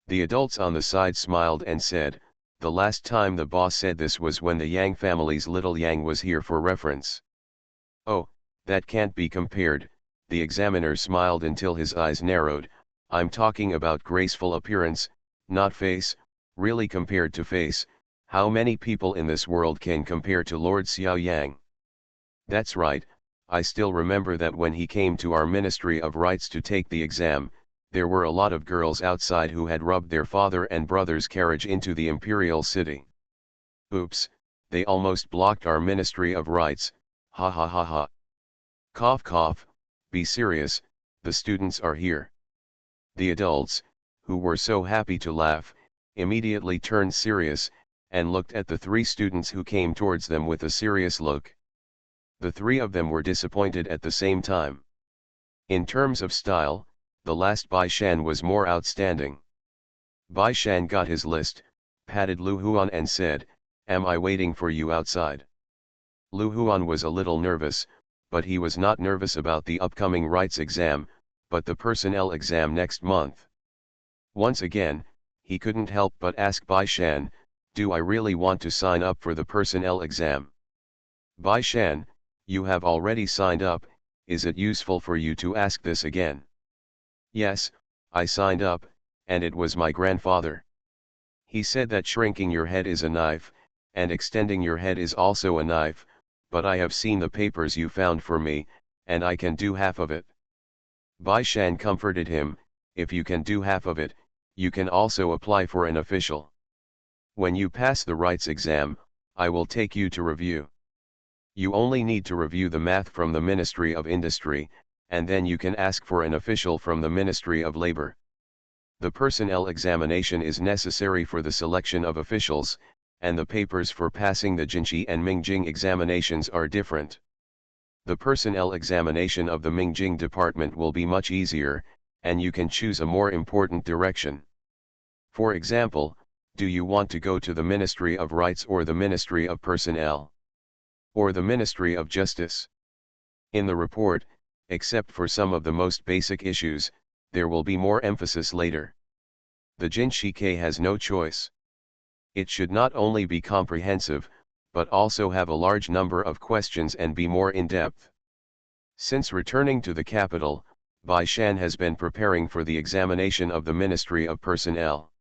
The adults on the side smiled and said, The last time the boss said this was when the Yang family's little Yang was here for reference. Oh, that can't be compared, the examiner smiled until his eyes narrowed. I'm talking about graceful appearance, not face. Really, compared to face, how many people in this world can compare to Lord Xiao Yang? That's right, I still remember that when he came to our Ministry of Rites to take the exam, there were a lot of girls outside who had rubbed their father and brother's carriage into the imperial city. Oops, they almost blocked our Ministry of Rites, ha ha ha ha. Cough cough, be serious, the students are here. The adults, who were so happy to laugh, immediately turned serious, and looked at the three students who came towards them with a serious look. The three of them were disappointed at the same time. In terms of style, the last Bai Shan was more outstanding. Bai Shan got his list, patted Lu Huan and said, "Am I waiting for you outside?" Lu Huan was a little nervous, but he was not nervous about the upcoming rites exam, but the personnel exam next month. Once again, he couldn't help but ask Bai Shan, "Do I really want to sign up for the personnel exam?" "Bai Shan, you have already signed up, is it useful for you to ask this again?" "Yes, I signed up, and it was my grandfather. He said that shrinking your head is a knife, and extending your head is also a knife, but I have seen the papers you found for me, and I can do half of it." Bai Shan comforted him, "If you can do half of it, you can also apply for an official. When you pass the rites exam, I will take you to review. You only need to review the math from the Ministry of Industry, and then you can ask for an official from the Ministry of Labor. The personnel examination is necessary for the selection of officials, and the papers for passing the Jinshi and Mingjing examinations are different. The personnel examination of the Mingjing department will be much easier, and you can choose a more important direction. For example, do you want to go to the Ministry of Rights or the Ministry of Personnel? Or the Ministry of Justice? In the report, except for some of the most basic issues, there will be more emphasis later. The Jinshi has no choice. It should not only be comprehensive, but also have a large number of questions and be more in-depth. Since returning to the capital, Bai Shan has been preparing for the examination of the Ministry of Personnel.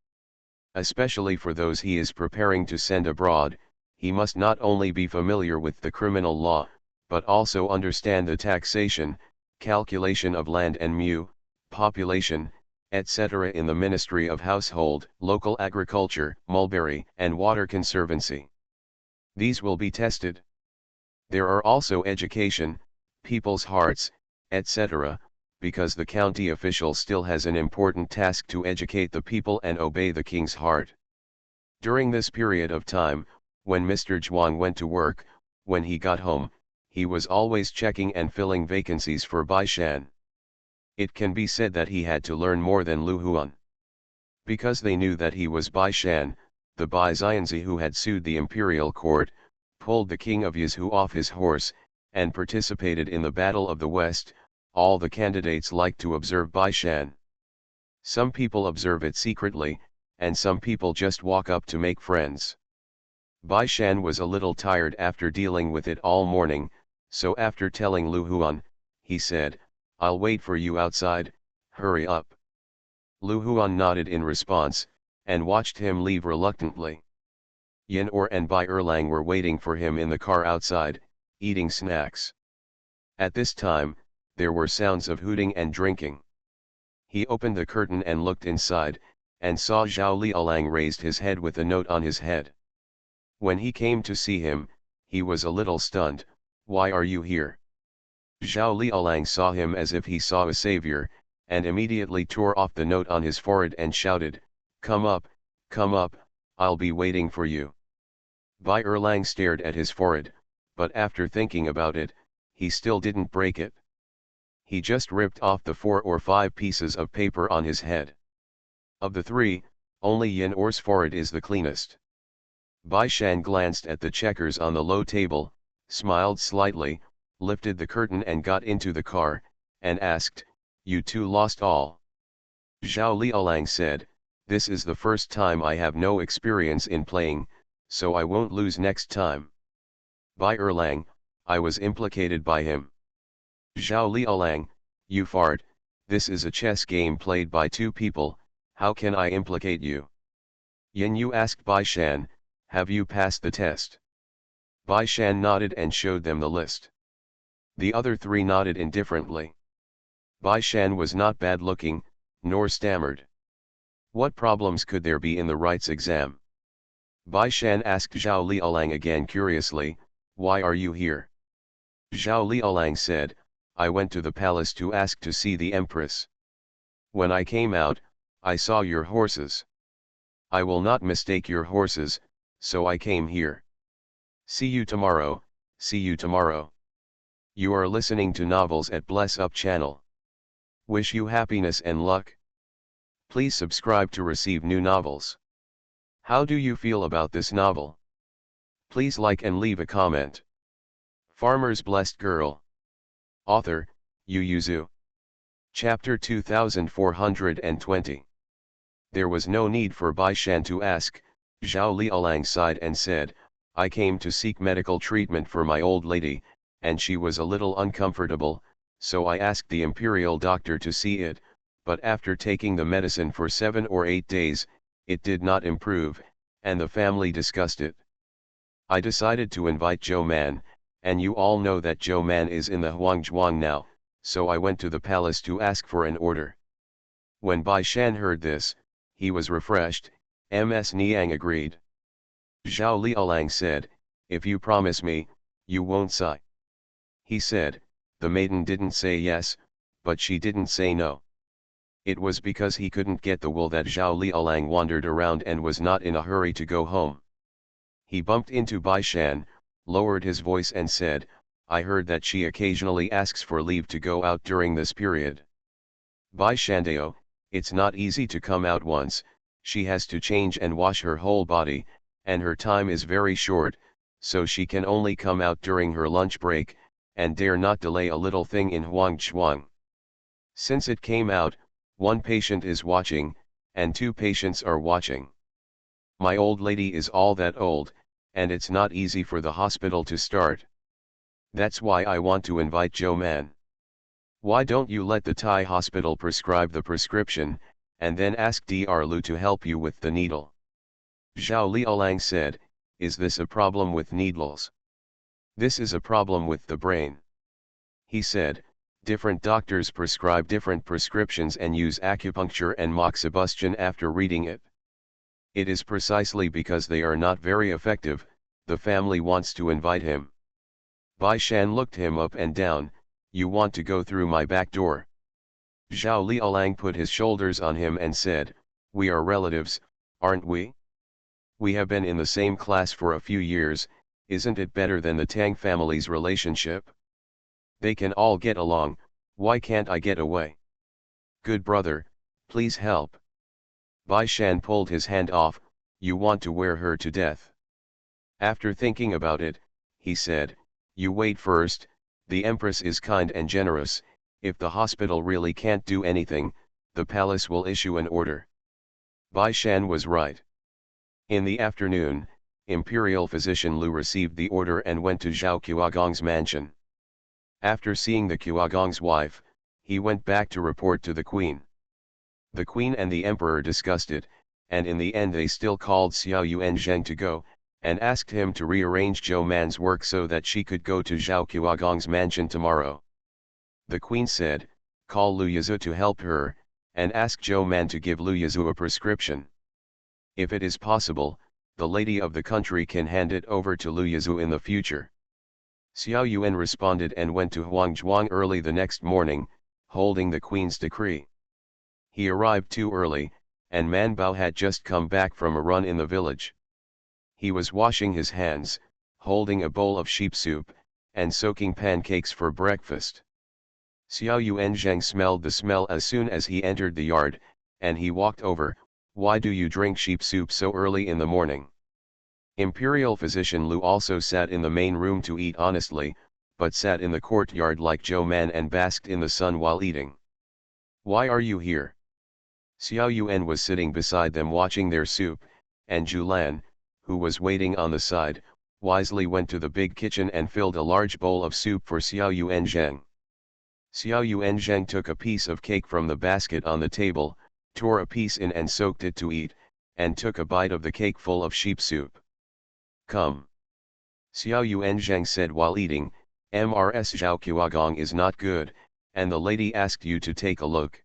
Especially for those he is preparing to send abroad, he must not only be familiar with the criminal law, but also understand the taxation, calculation of land and population, etc. in the Ministry of Household, Local Agriculture, Mulberry, and Water Conservancy. These will be tested. There are also education, people's hearts, etc., because the county official still has an important task to educate the people and obey the king's heart. During this period of time, when Mr. Zhuang went to work, when he got home, he was always checking and filling vacancies for Bai Shan. It can be said that he had to learn more than Lu Huan. Because they knew that he was Bai Shan, the Bai Xianzi who had sued the imperial court, pulled the king of Yazhu off his horse, and participated in the Battle of the West. All the candidates liked to observe Bai Shan. Some people observe it secretly, and some people just walk up to make friends. Bai Shan was a little tired after dealing with it all morning, so after telling Lu Huan, he said, "I'll wait for you outside, hurry up." Lu Huan nodded in response, and watched him leave reluctantly. Yin Or and Bai Erlang were waiting for him in the car outside, eating snacks. At this time, there were sounds of hooting and drinking. He opened the curtain and looked inside, and saw Zhao Liaolang raised his head with a note on his head. When he came to see him, he was a little stunned. "Why are you here?" Zhao Liaolang saw him as if he saw a savior, and immediately tore off the note on his forehead and shouted, come up, I'll be waiting for you." Bai Erlang stared at his forehead, but after thinking about it, he still didn't break it. He just ripped off the 4 or 5 pieces of paper on his head. Of the 3, only Yin Or's forehead is the cleanest. Bai Shan glanced at the checkers on the low table, smiled slightly, lifted the curtain and got into the car, and asked, "You two lost all?" Zhao Liaolang said, This is the first time I have no experience in playing, so I won't lose next time. By Erlang, I was implicated by him. Zhao Liaolang, you fart, this is a chess game played by two people, how can I implicate you? Yin Yu asked Bai Shan, have you passed the test? Bai Shan nodded and showed them the list. The other three nodded indifferently. Bai Shan was not bad looking, nor stammered. What problems could there be in the rights exam? Bai Shan asked Zhao Liaolang again curiously, why are you here? Zhao Liaolang said, I went to the palace to ask to see the empress. When I came out, I saw your horses. I will not mistake your horses, so I came here. See you tomorrow, see you tomorrow. You are listening to novels at Bless Up channel. Wish you happiness and luck. Please subscribe to receive new novels. How do you feel about this novel? Please like and leave a comment. Farmer's Blessed Girl. Author, Yu Yuzu. Chapter 2420. There was no need for Bai Shan to ask. Zhao Liaolang sighed and said, I came to seek medical treatment for my old lady, and she was a little uncomfortable, so I asked the imperial doctor to see it, but after taking the medicine for 7 or 8 days, it did not improve, and the family discussed it. I decided to invite Zhou Man, and you all know that Zhou Man is in the Huangzhuang now, so I went to the palace to ask for an order. When Bai Shan heard this, he was refreshed. Ms. Niang agreed. Zhao Liaolang said, if you promise me, you won't sigh. He said, the maiden didn't say yes, but she didn't say no. It was because he couldn't get the wool that Zhao Liaolang wandered around and was not in a hurry to go home. He bumped into Bai Shan, lowered his voice and said, I heard that she occasionally asks for leave to go out during this period. Bai Shandao, it's not easy to come out once, she has to change and wash her whole body, and her time is very short, so she can only come out during her lunch break, and dare not delay a little thing in Huangzhuang. Since it came out, 1 patient is watching, and 2 patients are watching. My old lady is all that old, and it's not easy for the hospital to start. That's why I want to invite Zhou Man. Why don't you let the Thai hospital prescribe the prescription, and then ask Dr. Lu to help you with the needle? Zhao Liaolang said, is this a problem with needles? This is a problem with the brain. He said, different doctors prescribe different prescriptions and use acupuncture and moxibustion after reading it. It is precisely because they are not very effective, the family wants to invite him. Bai Shan looked him up and down, you want to go through my back door? Zhao Liaolang put his shoulders on him and said, we are relatives, aren't we? We have been in the same class for a few years, isn't it better than the Tang family's relationship? They can all get along, why can't I get away? Good brother, please help. Bai Shan pulled his hand off, you want to wear her to death. After thinking about it, he said, you wait first, the Empress is kind and generous, if the hospital really can't do anything, the palace will issue an order. Bai Shan was right. In the afternoon, Imperial Physician Lu received the order and went to Zhao Qiagong's mansion. After seeing the Qiagong's wife, he went back to report to the queen. The queen and the emperor discussed it, and in the end they still called Xiao Yuanzheng to go, and asked him to rearrange Zhou Man's work so that she could go to Zhao Qiagong's mansion tomorrow. The queen said, call Lu Yizu to help her, and ask Zhou Man to give Lu Yizu a prescription. If it is possible, the lady of the country can hand it over to Lu Yizu in the future. Xiao Yuan responded and went to Huangzhuang early the next morning, holding the queen's decree. He arrived too early, and Man Bao had just come back from a run in the village. He was washing his hands, holding a bowl of sheep soup, and soaking pancakes for breakfast. Xiao Yuanzheng smelled the smell as soon as he entered the yard, and he walked over, why do you drink sheep soup so early in the morning? Imperial Physician Lu also sat in the main room to eat honestly, but sat in the courtyard like Zhou Man and basked in the sun while eating. Why are you here? Xiao Yuan was sitting beside them watching their soup, and Julan, who was waiting on the side, wisely went to the big kitchen and filled a large bowl of soup for Xiao Yuan Zheng. Xiao Yuan Zheng took a piece of cake from the basket on the table, tore a piece in and soaked it to eat, and took a bite of the cake full of sheep soup. Come. Xiao Yuan Zheng said while eating, Mrs. Zhao Qiagong is not good, and the lady asked you to take a look.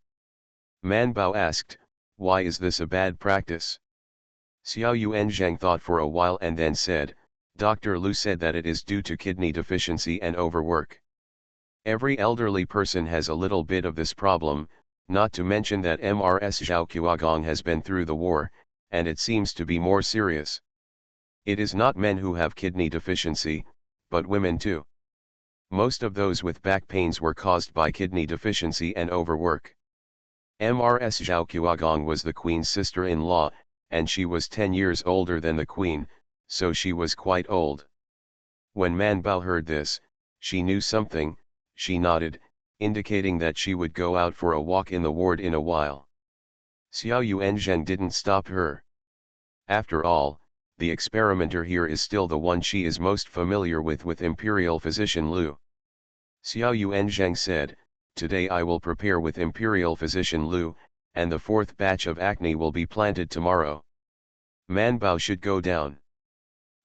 Man Bao asked, why is this a bad practice? Xiao Yuan Zheng thought for a while and then said, Dr. Lu said that it is due to kidney deficiency and overwork. Every elderly person has a little bit of this problem, not to mention that Mrs. Zhao Qiagong has been through the war, and it seems to be more serious. It is not men who have kidney deficiency, but women too. Most of those with back pains were caused by kidney deficiency and overwork. Mrs. Zhao Qiagong was the queen's sister-in-law, and she was 10 years older than the queen, so she was quite old. When Man Bao heard this, she knew something. She nodded, indicating that she would go out for a walk in the ward in a while. Xiao Yuan Zheng didn't stop her. After all, the experimenter here is still the one she is most familiar with Imperial Physician Lu. Xiao Yuan Zheng said, today I will prepare with Imperial Physician Lu, and the 4th batch of acne will be planted tomorrow. Man Bao should go down.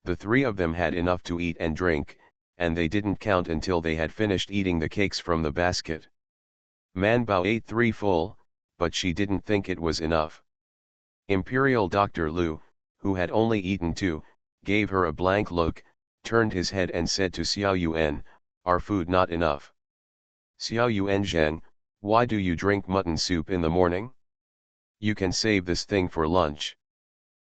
The 3 of them had enough to eat and drink, and they didn't count until they had finished eating the cakes from the basket. Man Bao ate 3 full, but she didn't think it was enough. Imperial Dr. Lu, who had only eaten 2, gave her a blank look, turned his head and said to Xiao Yuan, our food not enough. Xiao Yuan Zheng, why do you drink mutton soup in the morning? You can save this thing for lunch.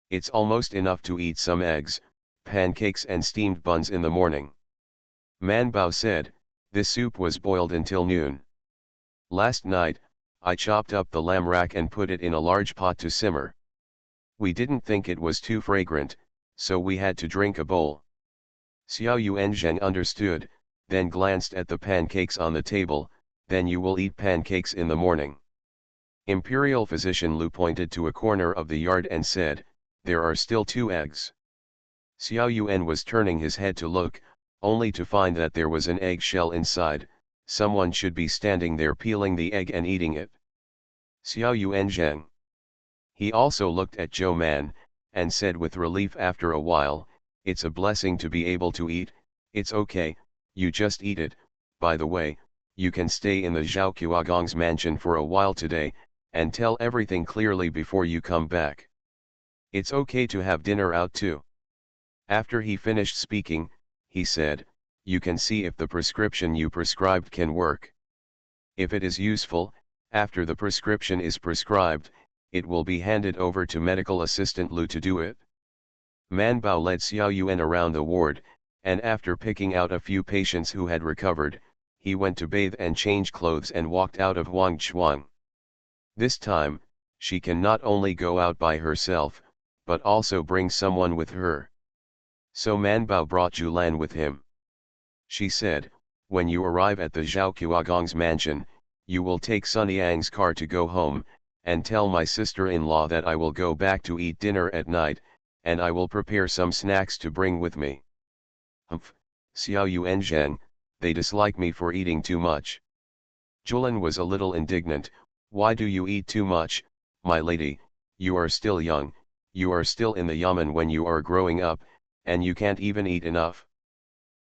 It's almost enough to eat some eggs, pancakes and steamed buns in the morning. Man Bao said, this soup was boiled until noon. Last night, I chopped up the lamb rack and put it in a large pot to simmer. We didn't think it was too fragrant, so we had to drink a bowl. Xiao Yuan Zheng understood, then glanced at the pancakes on the table, then you will eat pancakes in the morning. Imperial Physician Lu pointed to a corner of the yard and said, there are still 2 eggs. Xiao Yuan was turning his head to look, only to find that there was an egg shell inside. Someone should be standing there peeling the egg and eating it. Xiao Yuan Zheng. He also looked at Zhou Man, and said with relief after a while, it's a blessing to be able to eat. It's okay, you just eat it. By the way, you can stay in the Zhao Qiagong's mansion for a while today, and tell everything clearly before you come back. It's okay to have dinner out too. After he finished speaking, he said, you can see if the prescription you prescribed can work. If it is useful, after the prescription is prescribed, it will be handed over to medical assistant Lu to do it. Man Bao led Xiao Yuan around the ward, and after picking out a few patients who had recovered, he went to bathe and change clothes and walked out of Huangchuang. This time, she can not only go out by herself, but also bring someone with her. So Man Bao brought Julan with him. She said, when you arrive at the Zhao Qiagong's mansion, you will take Sun Yang's car to go home, and tell my sister-in-law that I will go back to eat dinner at night, and I will prepare some snacks to bring with me. Humph, Xiao Yuan Zheng, they dislike me for eating too much. Julan was a little indignant, why do you eat too much, my lady? You are still young, you are still in the yamen when you are growing up, and you can't even eat enough.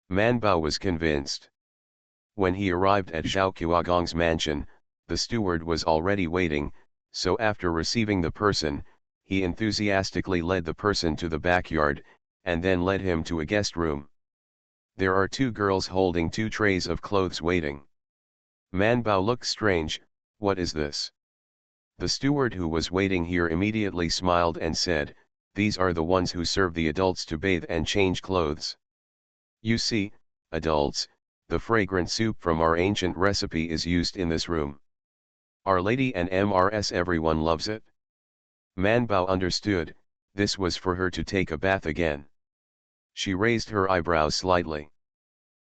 Man Bao was convinced. When he arrived at Zhao Qiagong's mansion, the steward was already waiting, so after receiving the person, he enthusiastically led the person to the backyard, and then led him to a guest room. There are 2 girls holding 2 trays of clothes waiting. Man Bao looked strange, what is this? The steward who was waiting here immediately smiled and said, these are the ones who serve the adults to bathe and change clothes. You see, adults, the fragrant soup from our ancient recipe is used in this room. Our Lady and Mrs. everyone loves it. Man Bao understood, this was for her to take a bath again. She raised her eyebrows slightly.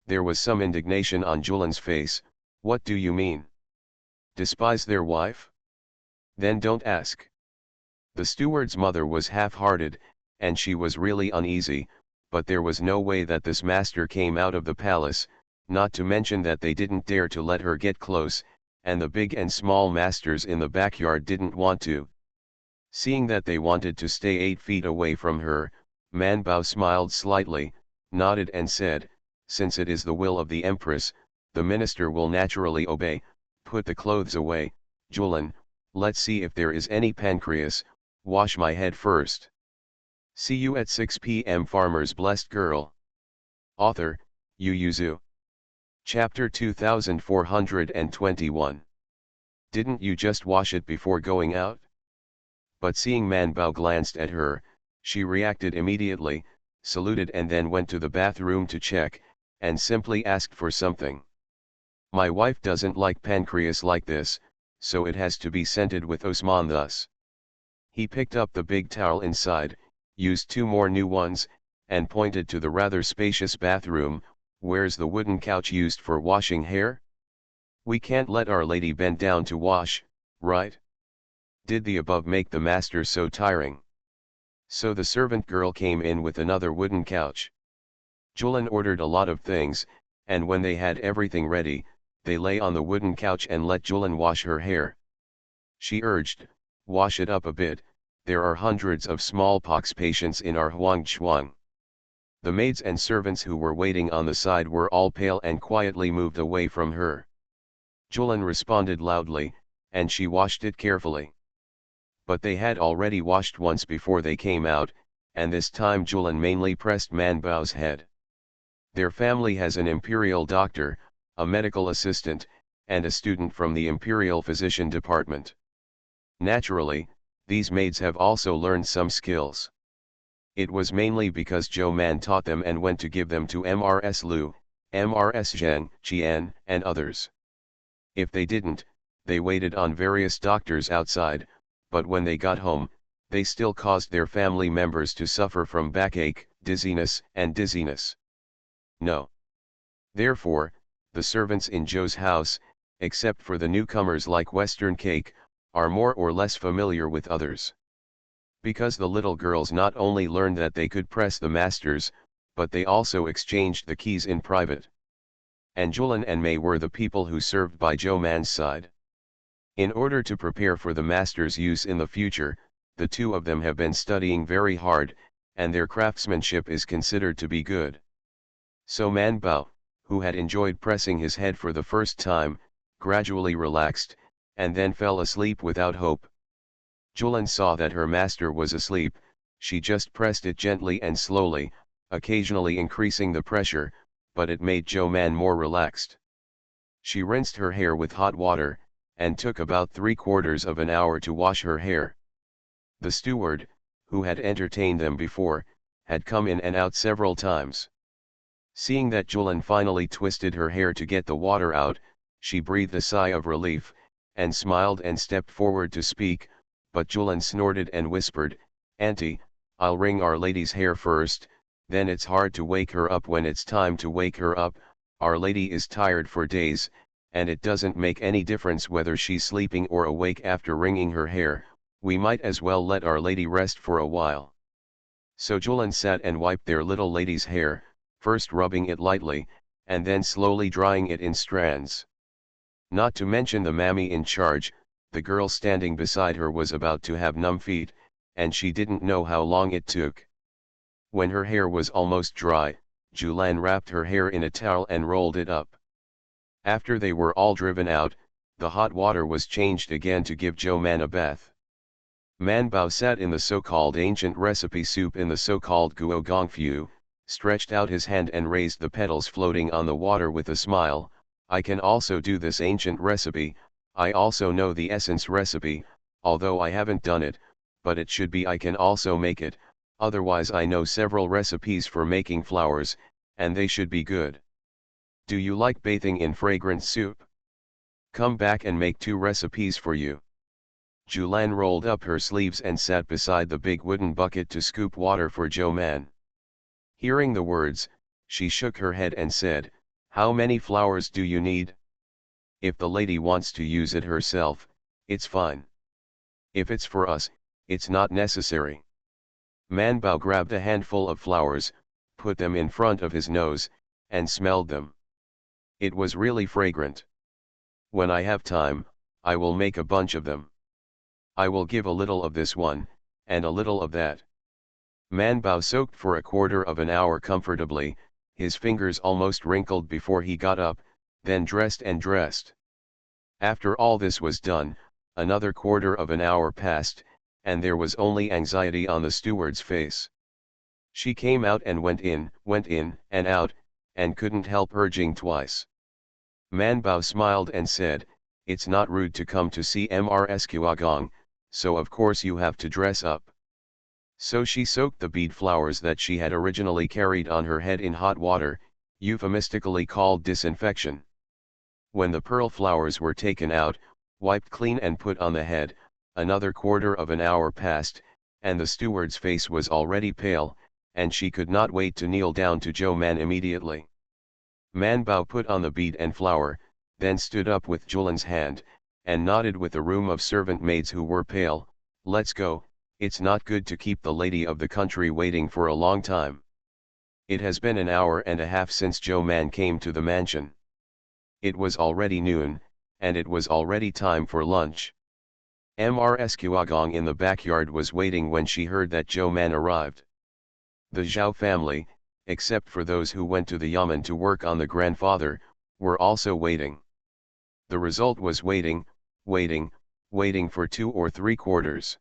There was some indignation on Julan's face, what do you mean? Despise their wife? Then don't ask. The steward's mother was half-hearted, and she was really uneasy, but there was no way that this master came out of the palace, not to mention that they didn't dare to let her get close, and the big and small masters in the backyard didn't want to. Seeing that they wanted to stay 8 feet away from her, Man Bao smiled slightly, nodded and said, "Since it is the will of the Empress, the minister will naturally obey. Put the clothes away, Julan, let's see if there is any pancreas, wash my head first. See you at 6 p.m. Farmer's Blessed Girl." Author, Yu Yuzu. Chapter 2421. Didn't you just wash it before going out? But seeing Man Bao glanced at her, she reacted immediately, saluted and then went to the bathroom to check, and simply asked for something. "My wife doesn't like pancreas like this, so it has to be scented with Osman thus." He picked up the big towel inside, used 2 more new ones, and pointed to the rather spacious bathroom. "Where's the wooden couch used for washing hair? We can't let our lady bend down to wash, right? Did the above make the master so tiring?" So the servant girl came in with another wooden couch. Julan ordered a lot of things, and when they had everything ready, they lay on the wooden couch and let Julan wash her hair. She urged, "Wash it up a bit, there are hundreds of smallpox patients in our Huangchuang." The maids and servants who were waiting on the side were all pale and quietly moved away from her. Julan responded loudly, and she washed it carefully. But they had already washed once before they came out, and this time Julan mainly pressed Man Bao's head. Their family has an imperial doctor, a medical assistant, and a student from the imperial physician department. Naturally, these maids have also learned some skills. It was mainly because Zhou Man taught them and went to give them to Mrs. Liu, Mrs. Zheng, Qian, and others. If they didn't, they waited on various doctors outside, but when they got home, they still caused their family members to suffer from backache, dizziness, and dizziness. No. Therefore, the servants in Zhou's house, except for the newcomers like Western Cake, are more or less familiar with others. Because the little girls not only learned that they could press the masters, but they also exchanged the keys in private. And Julan and Mei were the people who served by Zhou Man's side. In order to prepare for the master's use in the future, the 2 of them have been studying very hard, and their craftsmanship is considered to be good. So Man Bao, who had enjoyed pressing his head for the first time, gradually relaxed, and then fell asleep without hope. Julan saw that her master was asleep. She just pressed it gently and slowly, occasionally increasing the pressure, but it made Zhou Man more relaxed. She rinsed her hair with hot water, and took about 3/4 of an hour to wash her hair. The steward, who had entertained them before, had come in and out several times. Seeing that Julan finally twisted her hair to get the water out, she breathed a sigh of relief, and smiled and stepped forward to speak, but Julan snorted and whispered, "Auntie, I'll wring Our Lady's hair first, then it's hard to wake her up when it's time to wake her up. Our Lady is tired for days, and it doesn't make any difference whether she's sleeping or awake after wringing her hair. We might as well let Our Lady rest for a while." So Julan sat and wiped their little lady's hair, first rubbing it lightly, and then slowly drying it in strands. Not to mention the mammy in charge, the girl standing beside her was about to have numb feet, and she didn't know how long it took. When her hair was almost dry, Julan wrapped her hair in a towel and rolled it up. After they were all driven out, the hot water was changed again to give Zhou Man a bath. Man Bao sat in the so-called ancient recipe soup in the so-called Guo Gongfu, stretched out his hand and raised the petals floating on the water with a smile. "I can also do this ancient recipe. I also know the essence recipe, although I haven't done it, but it should be I can also make it. Otherwise I know several recipes for making flowers, and they should be good. Do you like bathing in fragrant soup? Come back and make 2 recipes for you." Julan rolled up her sleeves and sat beside the big wooden bucket to scoop water for Zhou Man. Hearing the words, she shook her head and said, "How many flowers do you need? If the lady wants to use it herself, it's fine." If it's for us, it's not necessary. Man Bao grabbed a handful of flowers, put them in front of his nose, and smelled them. It was really fragrant. When I have time, I will make a bunch of them. I will give a little of this one, and a little of that. Man Bao soaked for a quarter of an hour comfortably, his fingers almost wrinkled before he got up, then dressed and dressed. After all this was done, another quarter of an hour passed, and there was only anxiety on the steward's face. She came out and went in, and out, and couldn't help urging twice. Man Bao smiled and said, "It's not rude to come to see Mrs. Kuagong, so of course you have to dress up." So she soaked the bead flowers that she had originally carried on her head in hot water, euphemistically called disinfection. When the pearl flowers were taken out, wiped clean and put on the head, another quarter of an hour passed, and the steward's face was already pale, and she could not wait to kneel down to Zhou Man immediately. Man Bao put on the bead and flower, then stood up with Julan's hand, and nodded with a room of servant maids who were pale, "Let's go, it's not good to keep the lady of the country waiting for a long time. It has been an hour and a half since Zhou Man came to the mansion. It was already noon, and it was already time for lunch." Mrs. Kuagong in the backyard was waiting when she heard that Zhou Man arrived. The Zhao family, except for those who went to the yamen to work on the grandfather, were also waiting. The result was waiting for 2 or 3 quarters.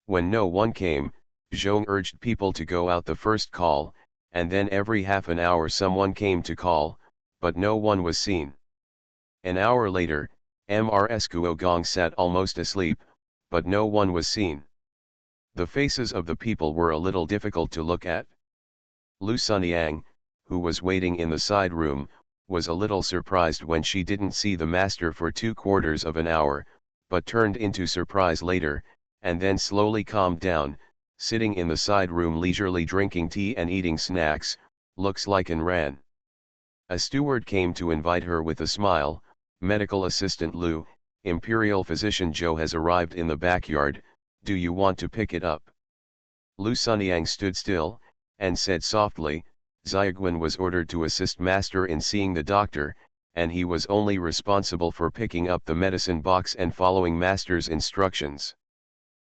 When no one came, Zhou urged people to go out the first call, and then every half an hour someone came to call, but no one was seen. An hour later, Mrs. Kuogong sat almost asleep, but no one was seen. The faces of the people were a little difficult to look at. Lu Sunyang, who was waiting in the side room, was a little surprised when she didn't see the master for 2 quarters of an hour, but turned into surprise later, and then slowly calmed down, sitting in the side room leisurely drinking tea and eating snacks, looks like and ran. A steward came to invite her with a smile, "Medical Assistant Lu, Imperial Physician Zhou has arrived in the backyard, do you want to pick it up?" Lu Sunyang stood still, and said softly, "Xiaoguan was ordered to assist master in seeing the doctor, and he was only responsible for picking up the medicine box and following master's instructions.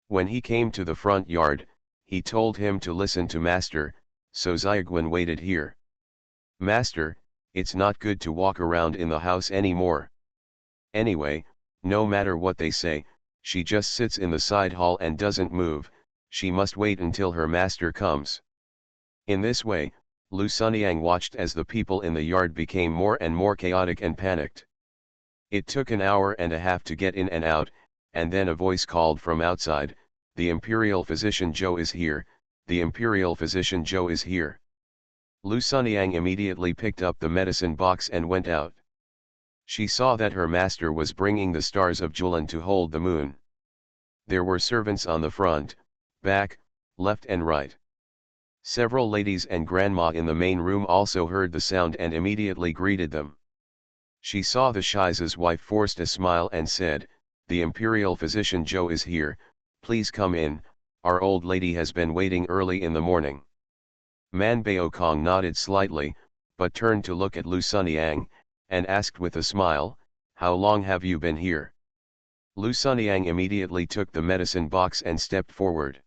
When he came to the front yard, he told him to listen to master, so Xiaoguan waited here. Master, it's not good to walk around in the house anymore. Anyway, no matter what they say, she just sits in the side hall and doesn't move, she must wait until her master comes." In this way, Lu Sunyang watched as the people in the yard became more and more chaotic and panicked. It took an hour and a half to get in and out, and then a voice called from outside, "The Imperial Physician Zhou is here, the Imperial Physician Zhou is here." Lu Sunyang immediately picked up the medicine box and went out. She saw that her master was bringing the stars of Julan to hold the moon. There were servants on the front, back, left and right. Several ladies and grandma in the main room also heard the sound and immediately greeted them. She saw the Shiza's wife forced a smile and said, "The Imperial Physician Zhou is here, please come in, our old lady has been waiting early in the morning." Man Baokong nodded slightly, but turned to look at Lu Sunyang, and asked with a smile, "How long have you been here?" Lu Sunyang immediately took the medicine box and stepped forward.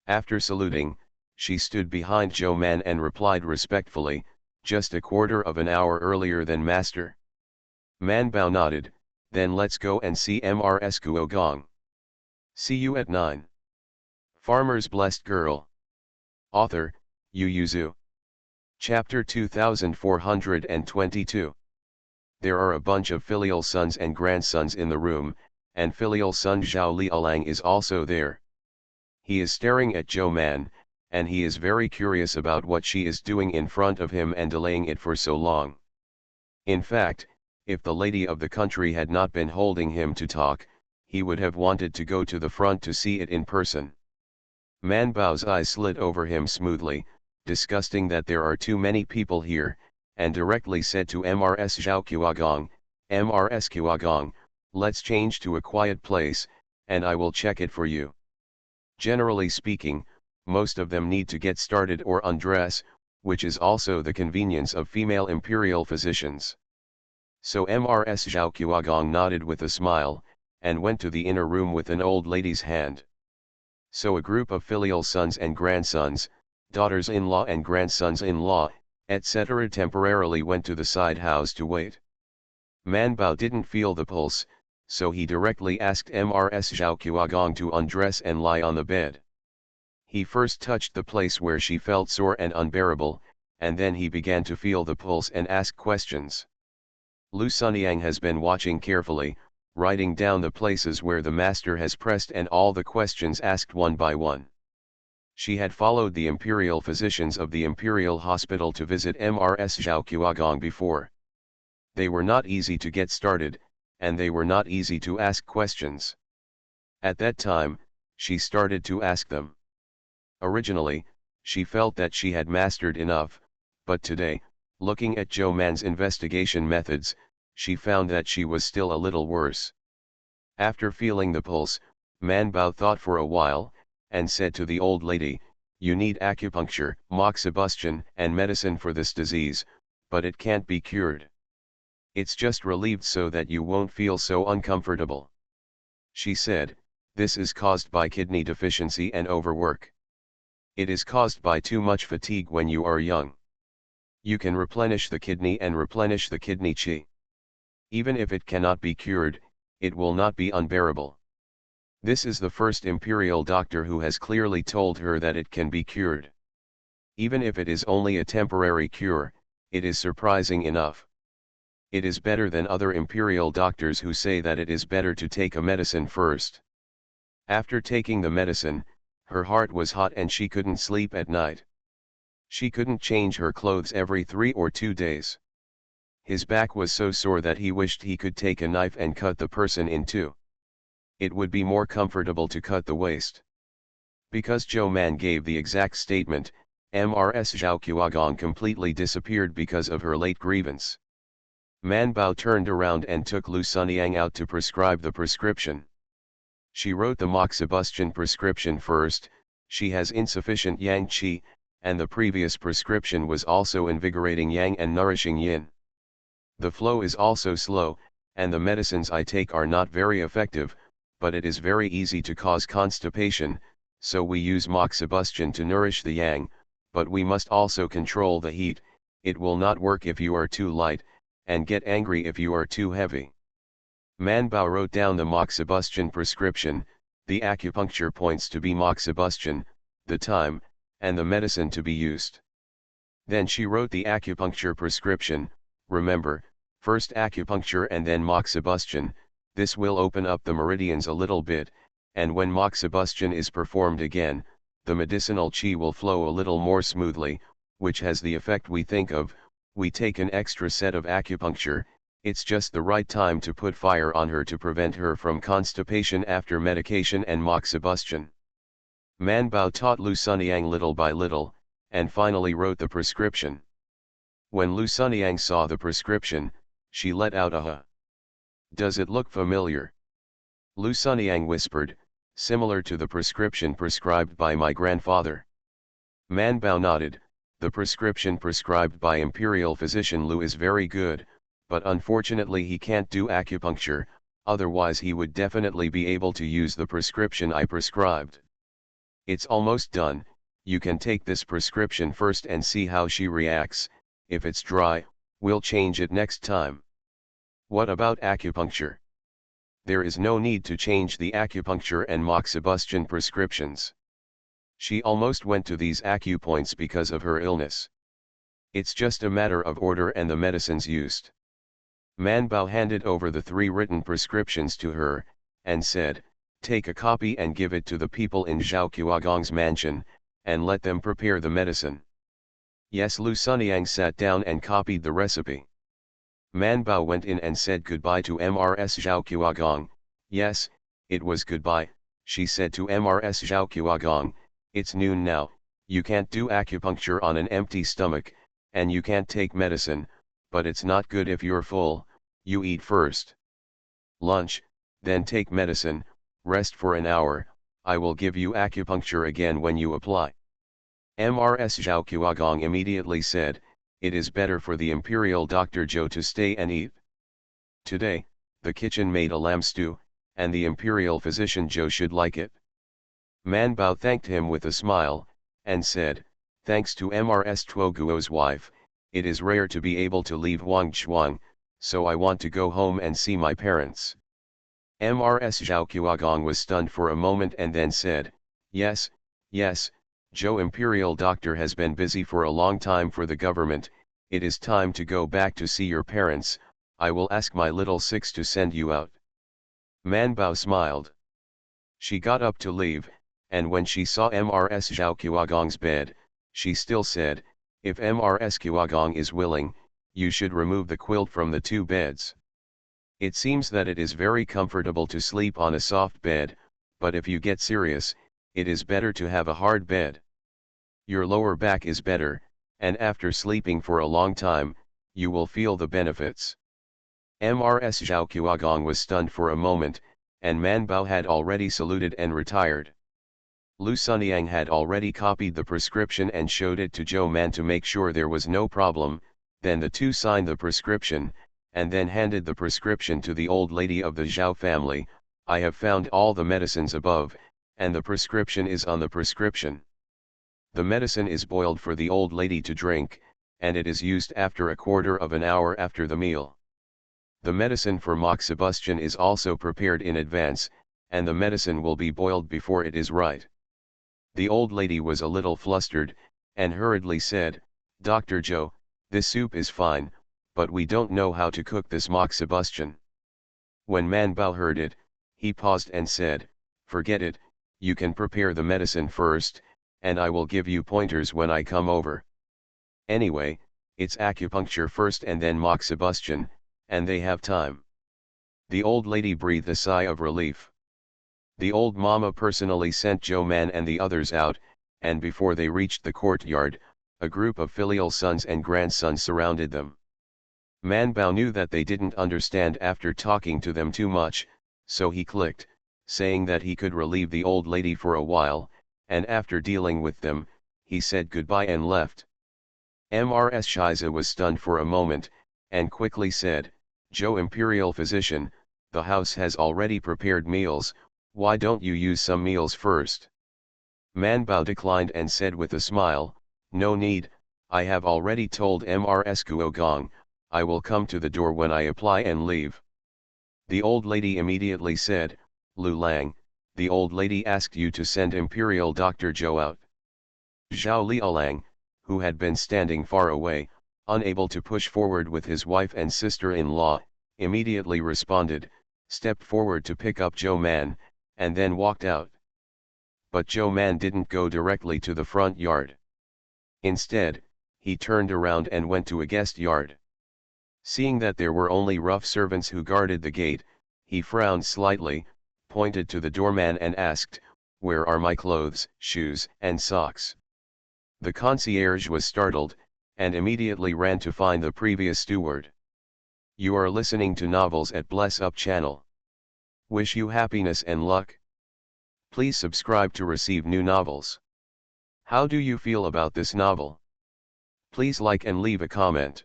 After saluting, she stood behind Zhou Man and replied respectfully, "Just a quarter of an hour earlier than master." Man Bao nodded, "Then let's go and see Mrs. Kuogong. See you at 9. Farmer's Blessed Girl. Author, Yu Yuzu. Chapter 2422. There are a bunch of filial sons and grandsons in the room, and filial son Zhao Lialang is also there. He is staring at Zhou Man, and he is very curious about what she is doing in front of him and delaying it for so long. In fact, if the lady of the country had not been holding him to talk, he would have wanted to go to the front to see it in person. Man Bao's eyes slid over him smoothly, disgusting that there are too many people here, and directly said to Mrs. Zhao Kuagong, "Mrs. Kuagong, let's change to a quiet place, and I will check it for you. Generally speaking, most of them need to get started or undress, which is also the convenience of female imperial physicians. So Mrs. Zhao Qiuagong nodded with a smile, and went to the inner room with an old lady's hand. So a group of filial sons and grandsons, daughters-in-law and grandsons-in-law, etc. temporarily went to the side house to wait. Man Bao didn't feel the pulse, so he directly asked Mrs. Zhao Qiuagong to undress and lie on the bed. He first touched the place where she felt sore and unbearable, and then he began to feel the pulse and ask questions. Lu Sunyang has been watching carefully, writing down the places where the master has pressed and all the questions asked one by one. She had followed the imperial physicians of the imperial hospital to visit Mrs. Zhao Qiuagong before. They were not easy to get started, and they were not easy to ask questions. At that time, she started to ask them. Originally, she felt that she had mastered enough, but today, looking at Zhou Man's investigation methods, she found that she was still a little worse. After feeling the pulse, Man Bao thought for a while, and said to the old lady, "You need acupuncture, moxibustion, and medicine for this disease, but it can't be cured. It's just relieved so that you won't feel so uncomfortable." She said, "This is caused by kidney deficiency and overwork. It is caused by too much fatigue when you are young. You can replenish the kidney and replenish the kidney qi. Even if it cannot be cured, it will not be unbearable." This is the first imperial doctor who has clearly told her that it can be cured. Even if it is only a temporary cure, it is surprising enough. It is better than other imperial doctors who say that it is better to take a medicine first. After taking the medicine, her heart was hot and she couldn't sleep at night. She couldn't change her clothes every 3 or 2 days. His back was so sore that he wished he could take a knife and cut the person in two. It would be more comfortable to cut the waist. Because Zhou Man gave the exact statement, Mrs. Zhao Qiuagong completely disappeared because of her late grievance. Man Bao turned around and took Lu Sunyang out to prescribe the prescription. She wrote the moxibustion prescription first. She has insufficient yang qi, and the previous prescription was also invigorating yang and nourishing yin. The flow is also slow, and the medicines I take are not very effective, but it is very easy to cause constipation, so we use moxibustion to nourish the yang, but we must also control the heat. It will not work if you are too light, and get angry if you are too heavy. Man Bao wrote down the moxibustion prescription, the acupuncture points to be moxibustion, the time, and the medicine to be used. Then she wrote the acupuncture prescription. Remember, first acupuncture and then moxibustion. This will open up the meridians a little bit, and when moxibustion is performed again, the medicinal qi will flow a little more smoothly, which has the effect we think of. We take an extra set of acupuncture. It's just the right time to put fire on her to prevent her from constipation after medication and moxibustion. Man Bao taught Lu Sunyang little by little, and finally wrote the prescription. When Lu Sunyang saw the prescription, she let out a huh. "Does it look familiar?" Lu Sunyang whispered, "Similar to the prescription prescribed by my grandfather." Man Bao nodded. The prescription prescribed by imperial physician Lu is very good, but unfortunately he can't do acupuncture, otherwise he would definitely be able to use the prescription I prescribed. It's almost done. You can take this prescription first and see how she reacts. If it's dry, we'll change it next time. What about acupuncture? There is no need to change the acupuncture and moxibustion prescriptions. She almost went to these acupoints because of her illness. It's just a matter of order and the medicines used. Man Bao handed over the 3 written prescriptions to her, and said, "Take a copy and give it to the people in Zhao Qiuagong's mansion, and let them prepare the medicine." Yes, Lu Sunyang sat down and copied the recipe. Man Bao went in and said goodbye to Mrs. Zhao Qiuagong. Yes, it was goodbye. She said to Mrs. Zhao Qiuagong, "It's noon now, you can't do acupuncture on an empty stomach, and you can't take medicine, but it's not good if you're full. You eat first. Lunch, then take medicine. Rest for an hour, I will give you acupuncture again when you apply. Mrs. Zhao Qiagong immediately said, it is better for the imperial Dr. Zhou to stay and eat. Today, the kitchen made a lamb stew, and the imperial physician Zhou should like it. Man Bao thanked him with a smile, and said, thanks to Mrs. Tuo Guo's wife, it is rare to be able to leave Wangchuang, so I want to go home and see my parents. Mrs. Zhao Qiagong was stunned for a moment and then said, yes, yes, Zhou Imperial Doctor has been busy for a long time for the government, it is time to go back to see your parents, I will ask my little six to send you out. Man Bao smiled. She got up to leave, and when she saw Mrs. Zhao Qiagong's bed, she still said, if Mrs. Qiagong is willing, you should remove the quilt from the two beds. It seems that it is very comfortable to sleep on a soft bed, but if you get serious, it is better to have a hard bed. Your lower back is better, and after sleeping for a long time, you will feel the benefits. Mrs. Zhao Qiagong was stunned for a moment, and Man Bao had already saluted and retired. Lu Sunyang had already copied the prescription and showed it to Zhou Man to make sure there was no problem, then the two signed the prescription, and then handed the prescription to the old lady of the Zhao family. I have found all the medicines above, and the prescription is on the prescription. The medicine is boiled for the old lady to drink, and it is used after a quarter of an hour after the meal. The medicine for moxibustion is also prepared in advance, and the medicine will be boiled before it is right. The old lady was a little flustered, and hurriedly said, Dr. Zhou, this soup is fine, but we don't know how to cook this moxibustion. When Man Bao heard it, he paused and said, forget it, you can prepare the medicine first, and I will give you pointers when I come over. Anyway, it's acupuncture first and then moxibustion, and they have time. The old lady breathed a sigh of relief. The old mama personally sent Zhou Man and the others out, and before they reached the courtyard, a group of filial sons and grandsons surrounded them. Man Bao knew that they didn't understand after talking to them too much, so he clicked, saying that he could relieve the old lady for a while, and after dealing with them, he said goodbye and left. Mrs. Shiza was stunned for a moment, and quickly said, Zhou Imperial Physician, the house has already prepared meals, why don't you use some meals first? Man Bao declined and said with a smile, no need, I have already told Mrs. Guogong, I will come to the door when I apply and leave. The old lady immediately said, Lu Lang, the old lady asked you to send Imperial Dr. Zhou out. Zhao Liaolang, who had been standing far away, unable to push forward with his wife and sister-in-law, immediately responded, stepped forward to pick up Zhou Man, and then walked out. But Zhou Man didn't go directly to the front yard. Instead, he turned around and went to a guest yard. Seeing that there were only rough servants who guarded the gate, he frowned slightly, pointed to the doorman and asked, where are my clothes, shoes, and socks? The concierge was startled, and immediately ran to find the previous steward. You are listening to Novels at Bless Up channel. Wish you happiness and luck. Please subscribe to receive new novels. How do you feel about this novel? Please like and leave a comment.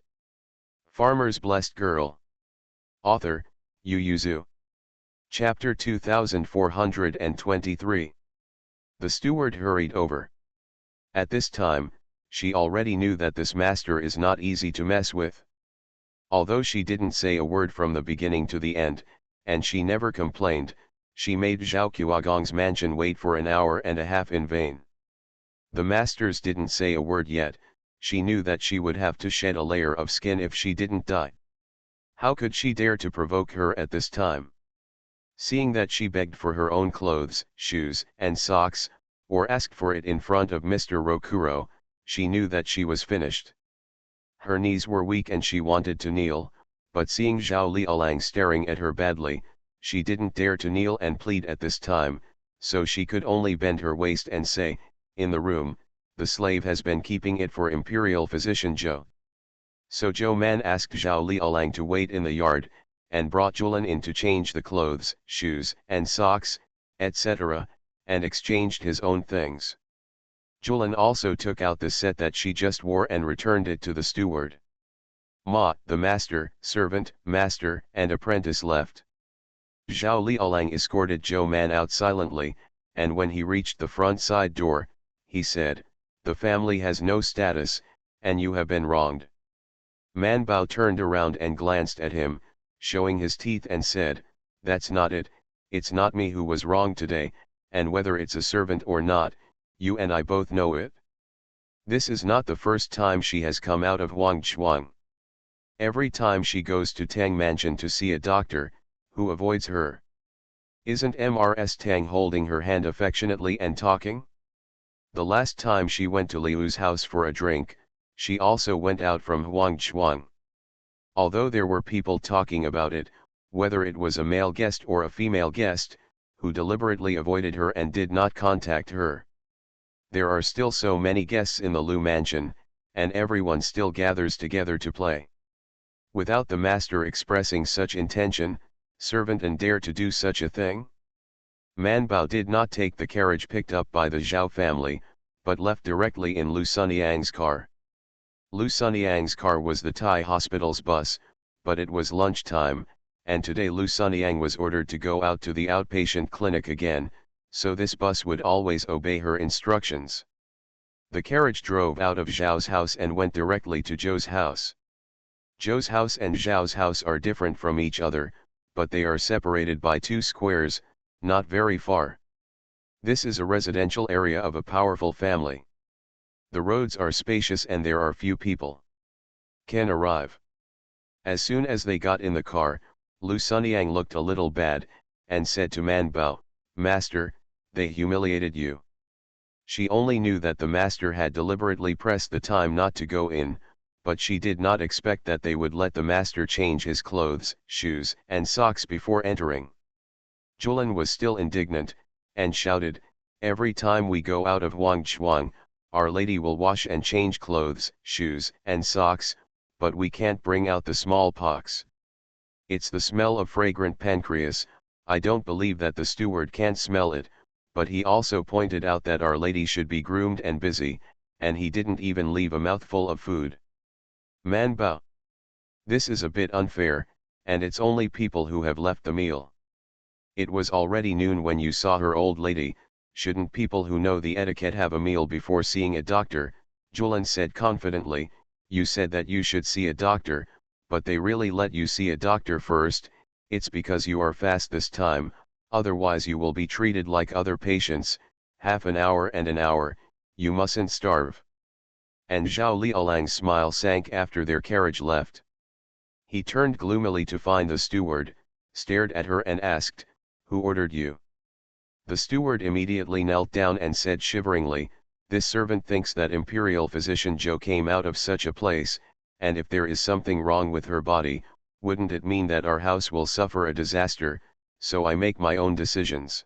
Farmer's Blessed Girl. Author, Yu Yuzu. Chapter 2423. The steward hurried over. At this time, she already knew that this master is not easy to mess with. Although she didn't say a word from the beginning to the end, and she never complained, she made Zhao Qiagong's mansion wait for an hour and a half in vain. The masters didn't say a word yet, she knew that she would have to shed a layer of skin if she didn't die. How could she dare to provoke her at this time? Seeing that she begged for her own clothes, shoes, and socks, or asked for it in front of Mr. Rokuro, she knew that she was finished. Her knees were weak and she wanted to kneel, but seeing Zhao Liaolang staring at her badly, she didn't dare to kneel and plead at this time, so she could only bend her waist and say, in the room, the slave has been keeping it for Imperial Physician Zhou. So Zhou Man asked Zhao Liaolang to wait in the yard, and brought Julan in to change the clothes, shoes, and socks, etc., and exchanged his own things. Julian also took out the set that she just wore and returned it to the steward. The master, servant, master, and apprentice left. Zhao Liaolang escorted Zhou Man out silently, and when he reached the front side door, he said, "The family has no status, and you have been wronged." Man Bao turned around and glanced at him, showing his teeth and said, "That's not it, it's not me who was wronged today, and whether it's a servant or not, you and I both know it. This is not the first time she has come out of Huangchuang. Every time she goes to Tang Mansion to see a doctor, who avoids her? Isn't Mrs. Tang holding her hand affectionately and talking? The last time she went to Liu's house for a drink, she also went out from Huangchuang. Although there were people talking about it, whether it was a male guest or a female guest, who deliberately avoided her and did not contact her. There are still so many guests in the Liu mansion, and everyone still gathers together to play. Without the master expressing such intention, servant and dare to do such a thing? Man Bao did not take the carriage picked up by the Zhao family, but left directly in Lu Sunyang's car. Lu Sunyang's car was the Thai hospital's bus, but it was lunchtime, and today Lu Sunyang was ordered to go out to the outpatient clinic again, so this bus would always obey her instructions. The carriage drove out of Zhao's house and went directly to Zhou's house. Zhou's house and Zhao's house are different from each other, but they are separated by 2 squares, not very far. This is a residential area of a powerful family. The roads are spacious and there are few people can arrive. As soon as they got in the car, Lu Sunyang looked a little bad, and said to Man Bao, "Master, they humiliated you." She only knew that the master had deliberately pressed the time not to go in, but she did not expect that they would let the master change his clothes, shoes, and socks before entering. Julian was still indignant, and shouted, "Every time we go out of Huangchuang, Our Lady will wash and change clothes, shoes, and socks, but we can't bring out the smallpox. It's the smell of fragrant pancreas. I don't believe that the steward can't smell it," but he also pointed out that Our Lady should be groomed and busy, and he didn't even leave a mouthful of food. Man Bao. This is a bit unfair, and it's only people who have left the meal. It was already noon when you saw her, old lady. Shouldn't people who know the etiquette have a meal before seeing a doctor? Julian said confidently. You said that you should see a doctor, but they really let you see a doctor first. It's because you are fast this time, otherwise you will be treated like other patients, half an hour and an hour, you mustn't starve. And Zhao Liaolang's smile sank after their carriage left. He turned gloomily to find the steward, stared at her and asked, "Who ordered you?" The steward immediately knelt down and said shiveringly, "This servant thinks that imperial physician Zhou came out of such a place, and if there is something wrong with her body, wouldn't it mean that our house will suffer a disaster, so I make my own decisions."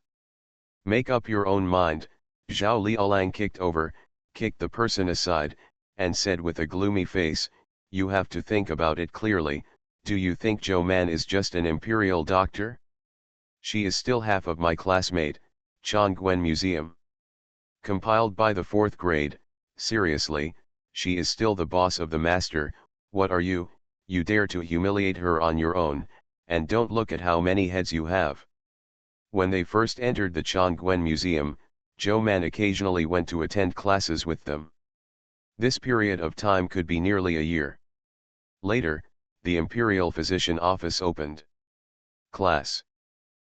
"Make up your own mind." Zhao Liaolang kicked the person aside, and said with a gloomy face, "You have to think about it clearly. Do you think Zhou Man is just an imperial doctor? She is still half of my classmate, Chongguan Museum. Compiled by the 4th grade, seriously, she is still the boss of the master. What are you? You dare to humiliate her on your own, and don't look at how many heads you have." When they first entered the Chongguan Museum, Zhou Man occasionally went to attend classes with them. This period of time could be nearly a year. Later, the Imperial Physician Office opened. Class.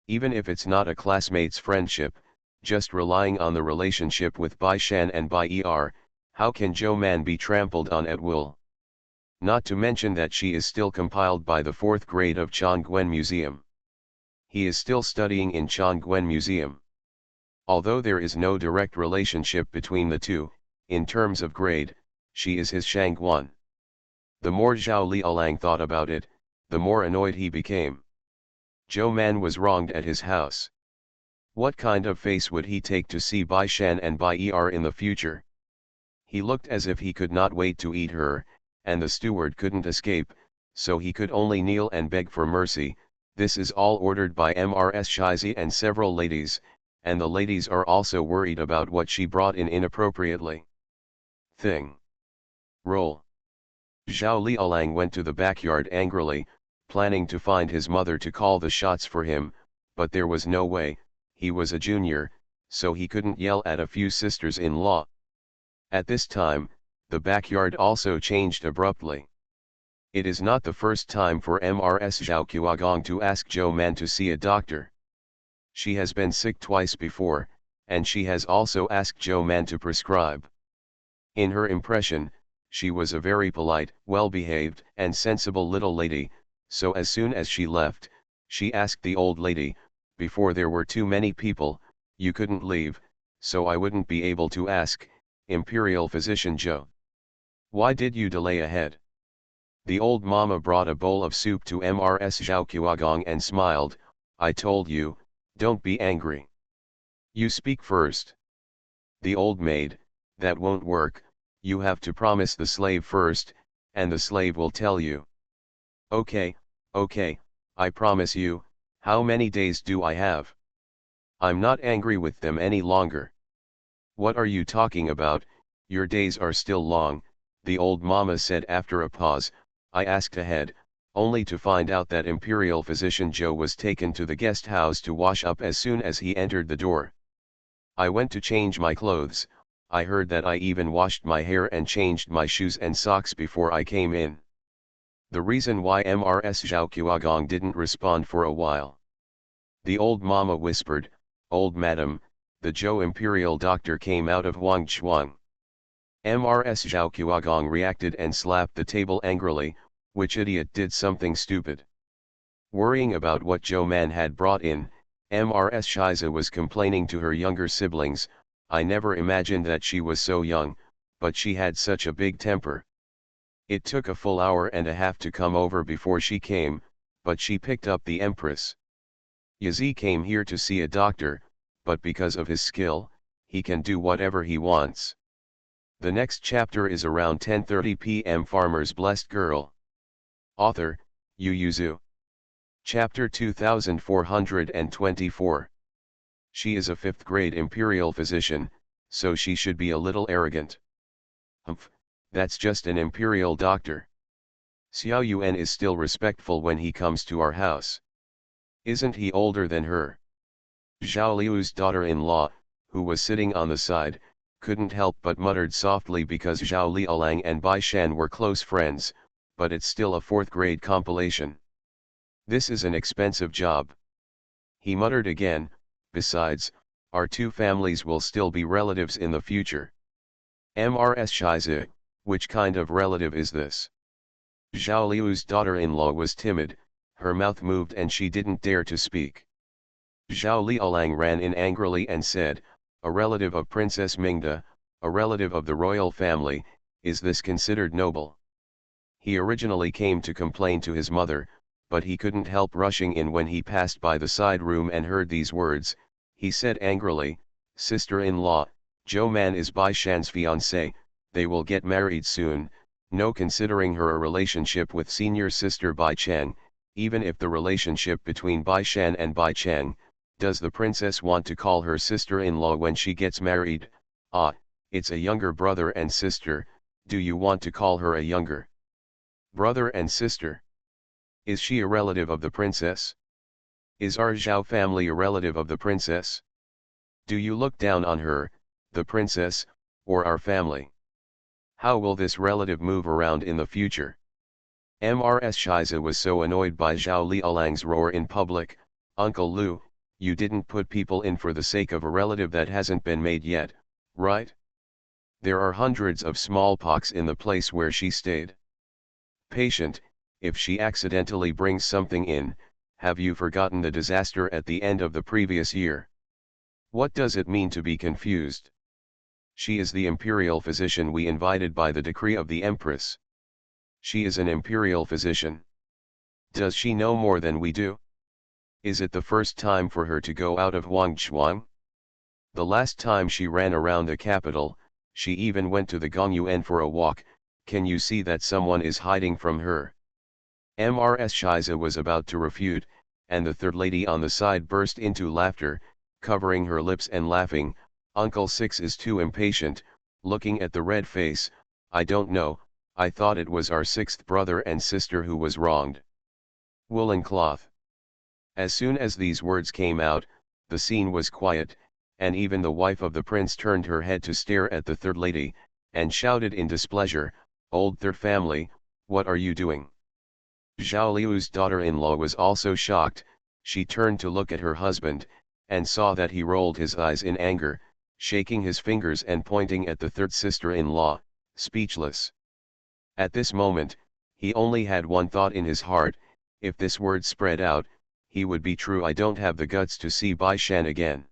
Even if it's not a classmate's friendship, just relying on the relationship with Bai Shan and Bai Er, how can Zhou Man be trampled on at will? Not to mention that she is still compiled by the 4th grade of Chongguan Museum. He is still studying in Chongguan Museum. Although there is no direct relationship between the two, in terms of grade, she is his Shangguan. The more Zhao Liaolang thought about it, the more annoyed he became. Zhou Man was wronged at his house. What kind of face would he take to see Bai Shan and Bai Er in the future? He looked as if he could not wait to eat her, and the steward couldn't escape, so he could only kneel and beg for mercy. This is all ordered by Mrs. Shizi and several ladies, and the ladies are also worried about what she brought in inappropriately. Thing. Roll. Zhao Liaolang went to the backyard angrily, planning to find his mother to call the shots for him, but there was no way. He was a junior, so he couldn't yell at a few sisters-in-law. At this time, the backyard also changed abruptly. It is not the first time for Mrs. Zhao Qiagong to ask Zhou Man to see a doctor. She has been sick twice before, and she has also asked Zhou Man to prescribe. In her impression, she was a very polite, well-behaved, and sensible little lady, so as soon as she left, she asked the old lady, "Before there were too many people, you couldn't leave, so I wouldn't be able to ask, Imperial Physician Zhou. Why did you delay ahead?" The old mama brought a bowl of soup to Mrs. Zhao Qiagong and smiled, "I told you, don't be angry. You speak first." The old maid, "That won't work, you have to promise the slave first, and the slave will tell you." Okay, I promise you. How many days do I have?" "I'm not angry with them any longer." "What are you talking about? Your days are still long," the old mama said after a pause. "I asked ahead, only to find out that Imperial Physician Zhou was taken to the guest house to wash up as soon as he entered the door. I went to change my clothes. I heard that I even washed my hair and changed my shoes and socks before I came in." The reason why Mrs. Zhao Qiagong didn't respond for a while. The old mama whispered, "Old madam, the Zhou Imperial doctor came out of Huangchuang." Mrs. Zhao Qiagong reacted and slapped the table angrily. Which idiot did something stupid? Worrying about what Zhou Man had brought in, Mrs. Shiza was complaining to her younger siblings, "I never imagined that she was so young, but she had such a big temper. It took a full hour and a half to come over before she came, but she picked up the Empress. Yazi came here to see a doctor, but because of his skill, he can do whatever he wants." The next chapter is around 10:30 p.m. Farmer's Blessed Girl. Author, Yu Yuzu. Chapter 2424. She is a 5th grade imperial physician, so she should be a little arrogant. Humph, that's just an imperial doctor. Xiao Yuan is still respectful when he comes to our house. Isn't he older than her? Zhao Liu's daughter-in-law, who was sitting on the side, couldn't help but muttered softly because Zhao Liaolang and Bai Shan were close friends, but it's still a 4th grade compilation. This is an expensive job. He muttered again, besides, our two families will still be relatives in the future. Mrs. Shiza, which kind of relative is this? Zhao Liu's daughter-in-law was timid, her mouth moved and she didn't dare to speak. Zhao Liaolang ran in angrily and said, "A relative of Princess Mingda, a relative of the royal family, is this considered noble?" He originally came to complain to his mother, but he couldn't help rushing in when he passed by the side room and heard these words. He said angrily, "Sister-in-law, Zhou Man is Bai Shan's fiancé, they will get married soon, no considering her a relationship with senior sister Bai Chang, even if the relationship between Bai Shan and Bai Chang, does the princess want to call her sister-in-law when she gets married? Ah, it's a younger brother and sister, do you want to call her a younger brother and sister? Is she a relative of the princess? Is our Zhao family a relative of the princess? Do you look down on her, the princess, or our family? How will this relative move around in the future?" Mrs. Shiza was so annoyed by Zhao Liaolang's roar in public, "Uncle Lu, you didn't put people in for the sake of a relative that hasn't been made yet, right? There are hundreds of smallpox in the place where she stayed. Patient, if she accidentally brings something in, have you forgotten the disaster at the end of the previous year? What does it mean to be confused? She is the imperial physician we invited by the decree of the Empress. She is an imperial physician. Does she know more than we do? Is it the first time for her to go out of Huangchuang? The last time she ran around the capital, she even went to the Gongyuan for a walk. Can you see that someone is hiding from her?" Mrs. Shiza was about to refute, and the third lady on the side burst into laughter. covering her lips and laughing. Uncle Six is too impatient, looking at the red face. I don't know, I thought it was our sixth brother and sister who was wronged. Woolen cloth. As soon as these words came out, the scene was quiet, and even the wife of the prince turned her head to stare at the third lady, and shouted in displeasure, "Old third family, what are you doing?" Zhao Liu's daughter-in-law was also shocked. She turned to look at her husband, and saw that he rolled his eyes in anger, shaking his fingers and pointing at the third sister-in-law, speechless. At this moment, he only had one thought in his heart: if this word spread out, he would be true. I don't have the guts to see Bai Shan again.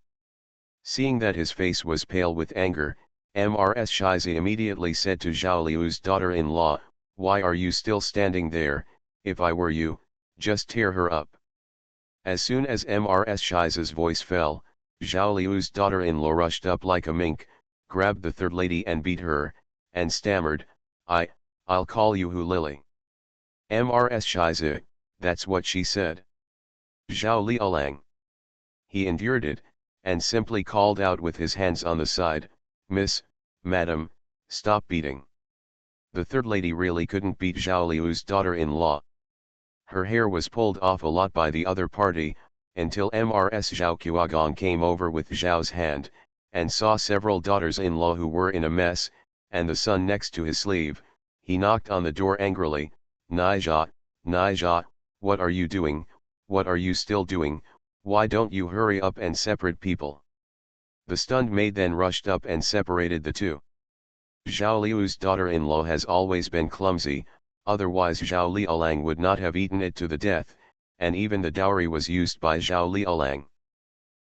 Seeing that his face was pale with anger, Mrs. Shizi immediately said to Zhao Liu's daughter-in-law, "Why are you still standing there? If I were you, just tear her up." As soon as Mrs. Shizi's voice fell, Zhao Liu's daughter-in-law rushed up like a mink, grabbed the third lady and beat her, and stammered, I'll call you Hu Lily." Mrs. Shizi, that's what she said. Zhao Liulang. He endured it, and simply called out with his hands on the side, Madam, stop beating." The third lady really couldn't beat Zhao Liu's daughter-in-law. Her hair was pulled off a lot by the other party, until Mrs. Zhao Qiagong came over with Zhao's hand, and saw several daughters-in-law who were in a mess, and the son next to his sleeve. He knocked on the door angrily, Nijia, what are you doing? What are you still doing? Why don't you hurry up and separate people?" The stunned maid then rushed up and separated the two. Zhao Liu's daughter-in-law has always been clumsy, otherwise Zhao Liulang would not have eaten it to the death, and even the dowry was used by Zhao Liulang.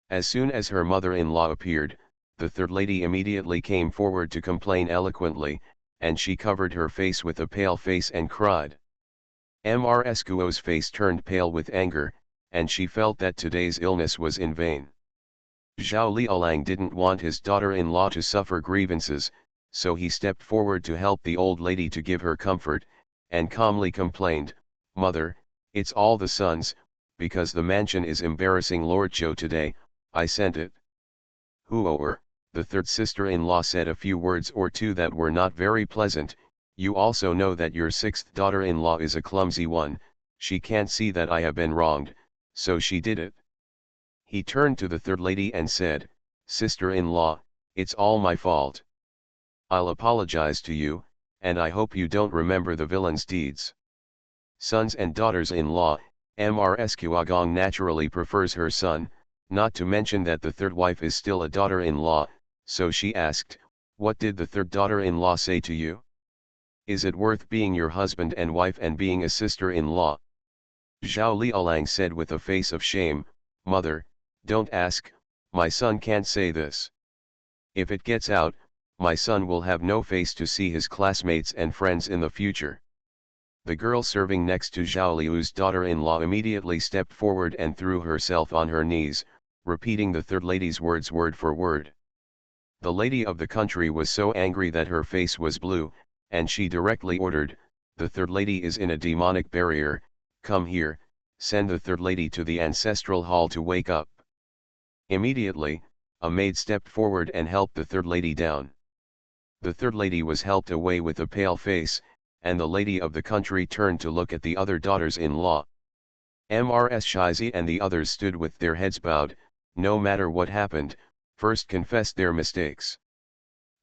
As soon as her mother-in-law appeared, the third lady immediately came forward to complain eloquently, and she covered her face with a pale face and cried. Mrs. Guo's face turned pale with anger, and she felt that today's illness was in vain. Zhao Liulang didn't want his daughter-in-law to suffer grievances, so he stepped forward to help the old lady to give her comfort, and calmly complained, "Mother, it's all the sons, because the mansion is embarrassing Lord Zhou today, I sent it." Huoer, the third sister-in-law, said a few words or two that were not very pleasant. "You also know that your sixth daughter-in-law is a clumsy one, she can't see that I have been wronged, so she did it." He turned to the third lady and said, "Sister-in-law, it's all my fault. I'll apologize to you, and I hope you don't remember the villain's deeds." Sons and daughters-in-law, Mrs. Qiagong naturally prefers her son, not to mention that the third wife is still a daughter-in-law, so she asked, "What did the third daughter-in-law say to you? Is it worth being your husband and wife and being a sister-in-law?" Zhao Liulang said with a face of shame, "Mother, don't ask, my son can't say this. If it gets out, my son will have no face to see his classmates and friends in the future." The girl serving next to Zhao Liu's daughter-in-law immediately stepped forward and threw herself on her knees, repeating the third lady's words word for word. The lady of the country was so angry that her face was blue, and she directly ordered, "The third lady is in a demonic barrier, come here, send the third lady to the ancestral hall to wake up." Immediately, a maid stepped forward and helped the third lady down. The third lady was helped away with a pale face, and the lady of the country turned to look at the other daughters-in-law. Mrs. Shizi and the others stood with their heads bowed. No matter what happened, first confessed their mistakes.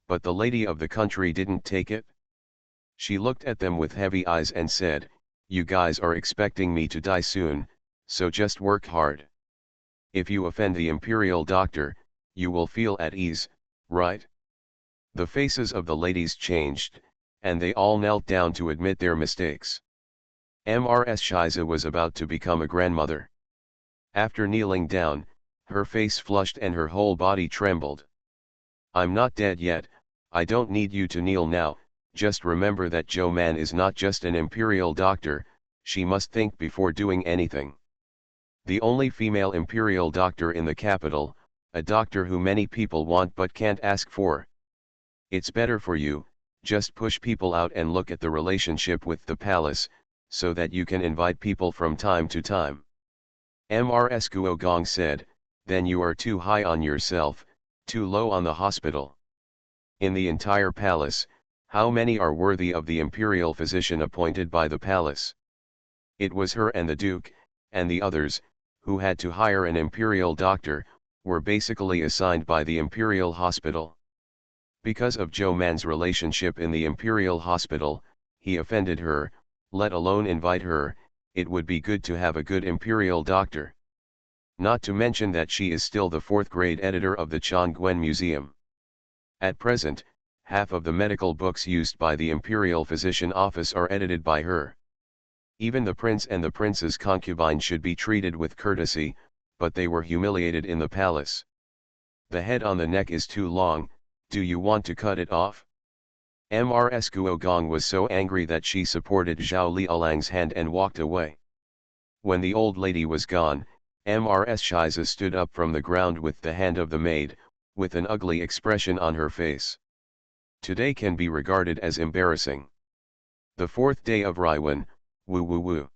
But the lady of the country didn't take it. She looked at them with heavy eyes and said, "You guys are expecting me to die soon, so just work hard. If you offend the imperial doctor, you will feel at ease, right?" The faces of the ladies changed, and they all knelt down to admit their mistakes. Mrs. Shiza was about to become a grandmother. After kneeling down, her face flushed and her whole body trembled. "I'm not dead yet, I don't need you to kneel now, just remember that Zhou Man is not just an imperial doctor, she must think before doing anything. The only female imperial doctor in the capital, a doctor who many people want but can't ask for. It's better for you, just push people out and look at the relationship with the palace, so that you can invite people from time to time." Mrs. Guogong said, then you are too high on yourself, too low on the hospital. In the entire palace, how many are worthy of the imperial physician appointed by the palace? It was her and the duke, and the others, who had to hire an imperial doctor, were basically assigned by the imperial hospital. Because of Zhou Man's relationship in the imperial hospital, he offended her, let alone invite her. It would be good to have a good imperial doctor. Not to mention that she is still the 4th grade editor of the Chongquen Museum. At present, half of the medical books used by the imperial physician office are edited by her. Even the prince and the prince's concubine should be treated with courtesy, but they were humiliated in the palace. The head on the neck is too long, do you want to cut it off? Mrs. Guogong was so angry that she supported Zhao Lialang's hand and walked away. When the old lady was gone, Mrs. Shiza stood up from the ground with the hand of the maid, with an ugly expression on her face. Today can be regarded as embarrassing. The 4th day of Raiwan, woo woo woo.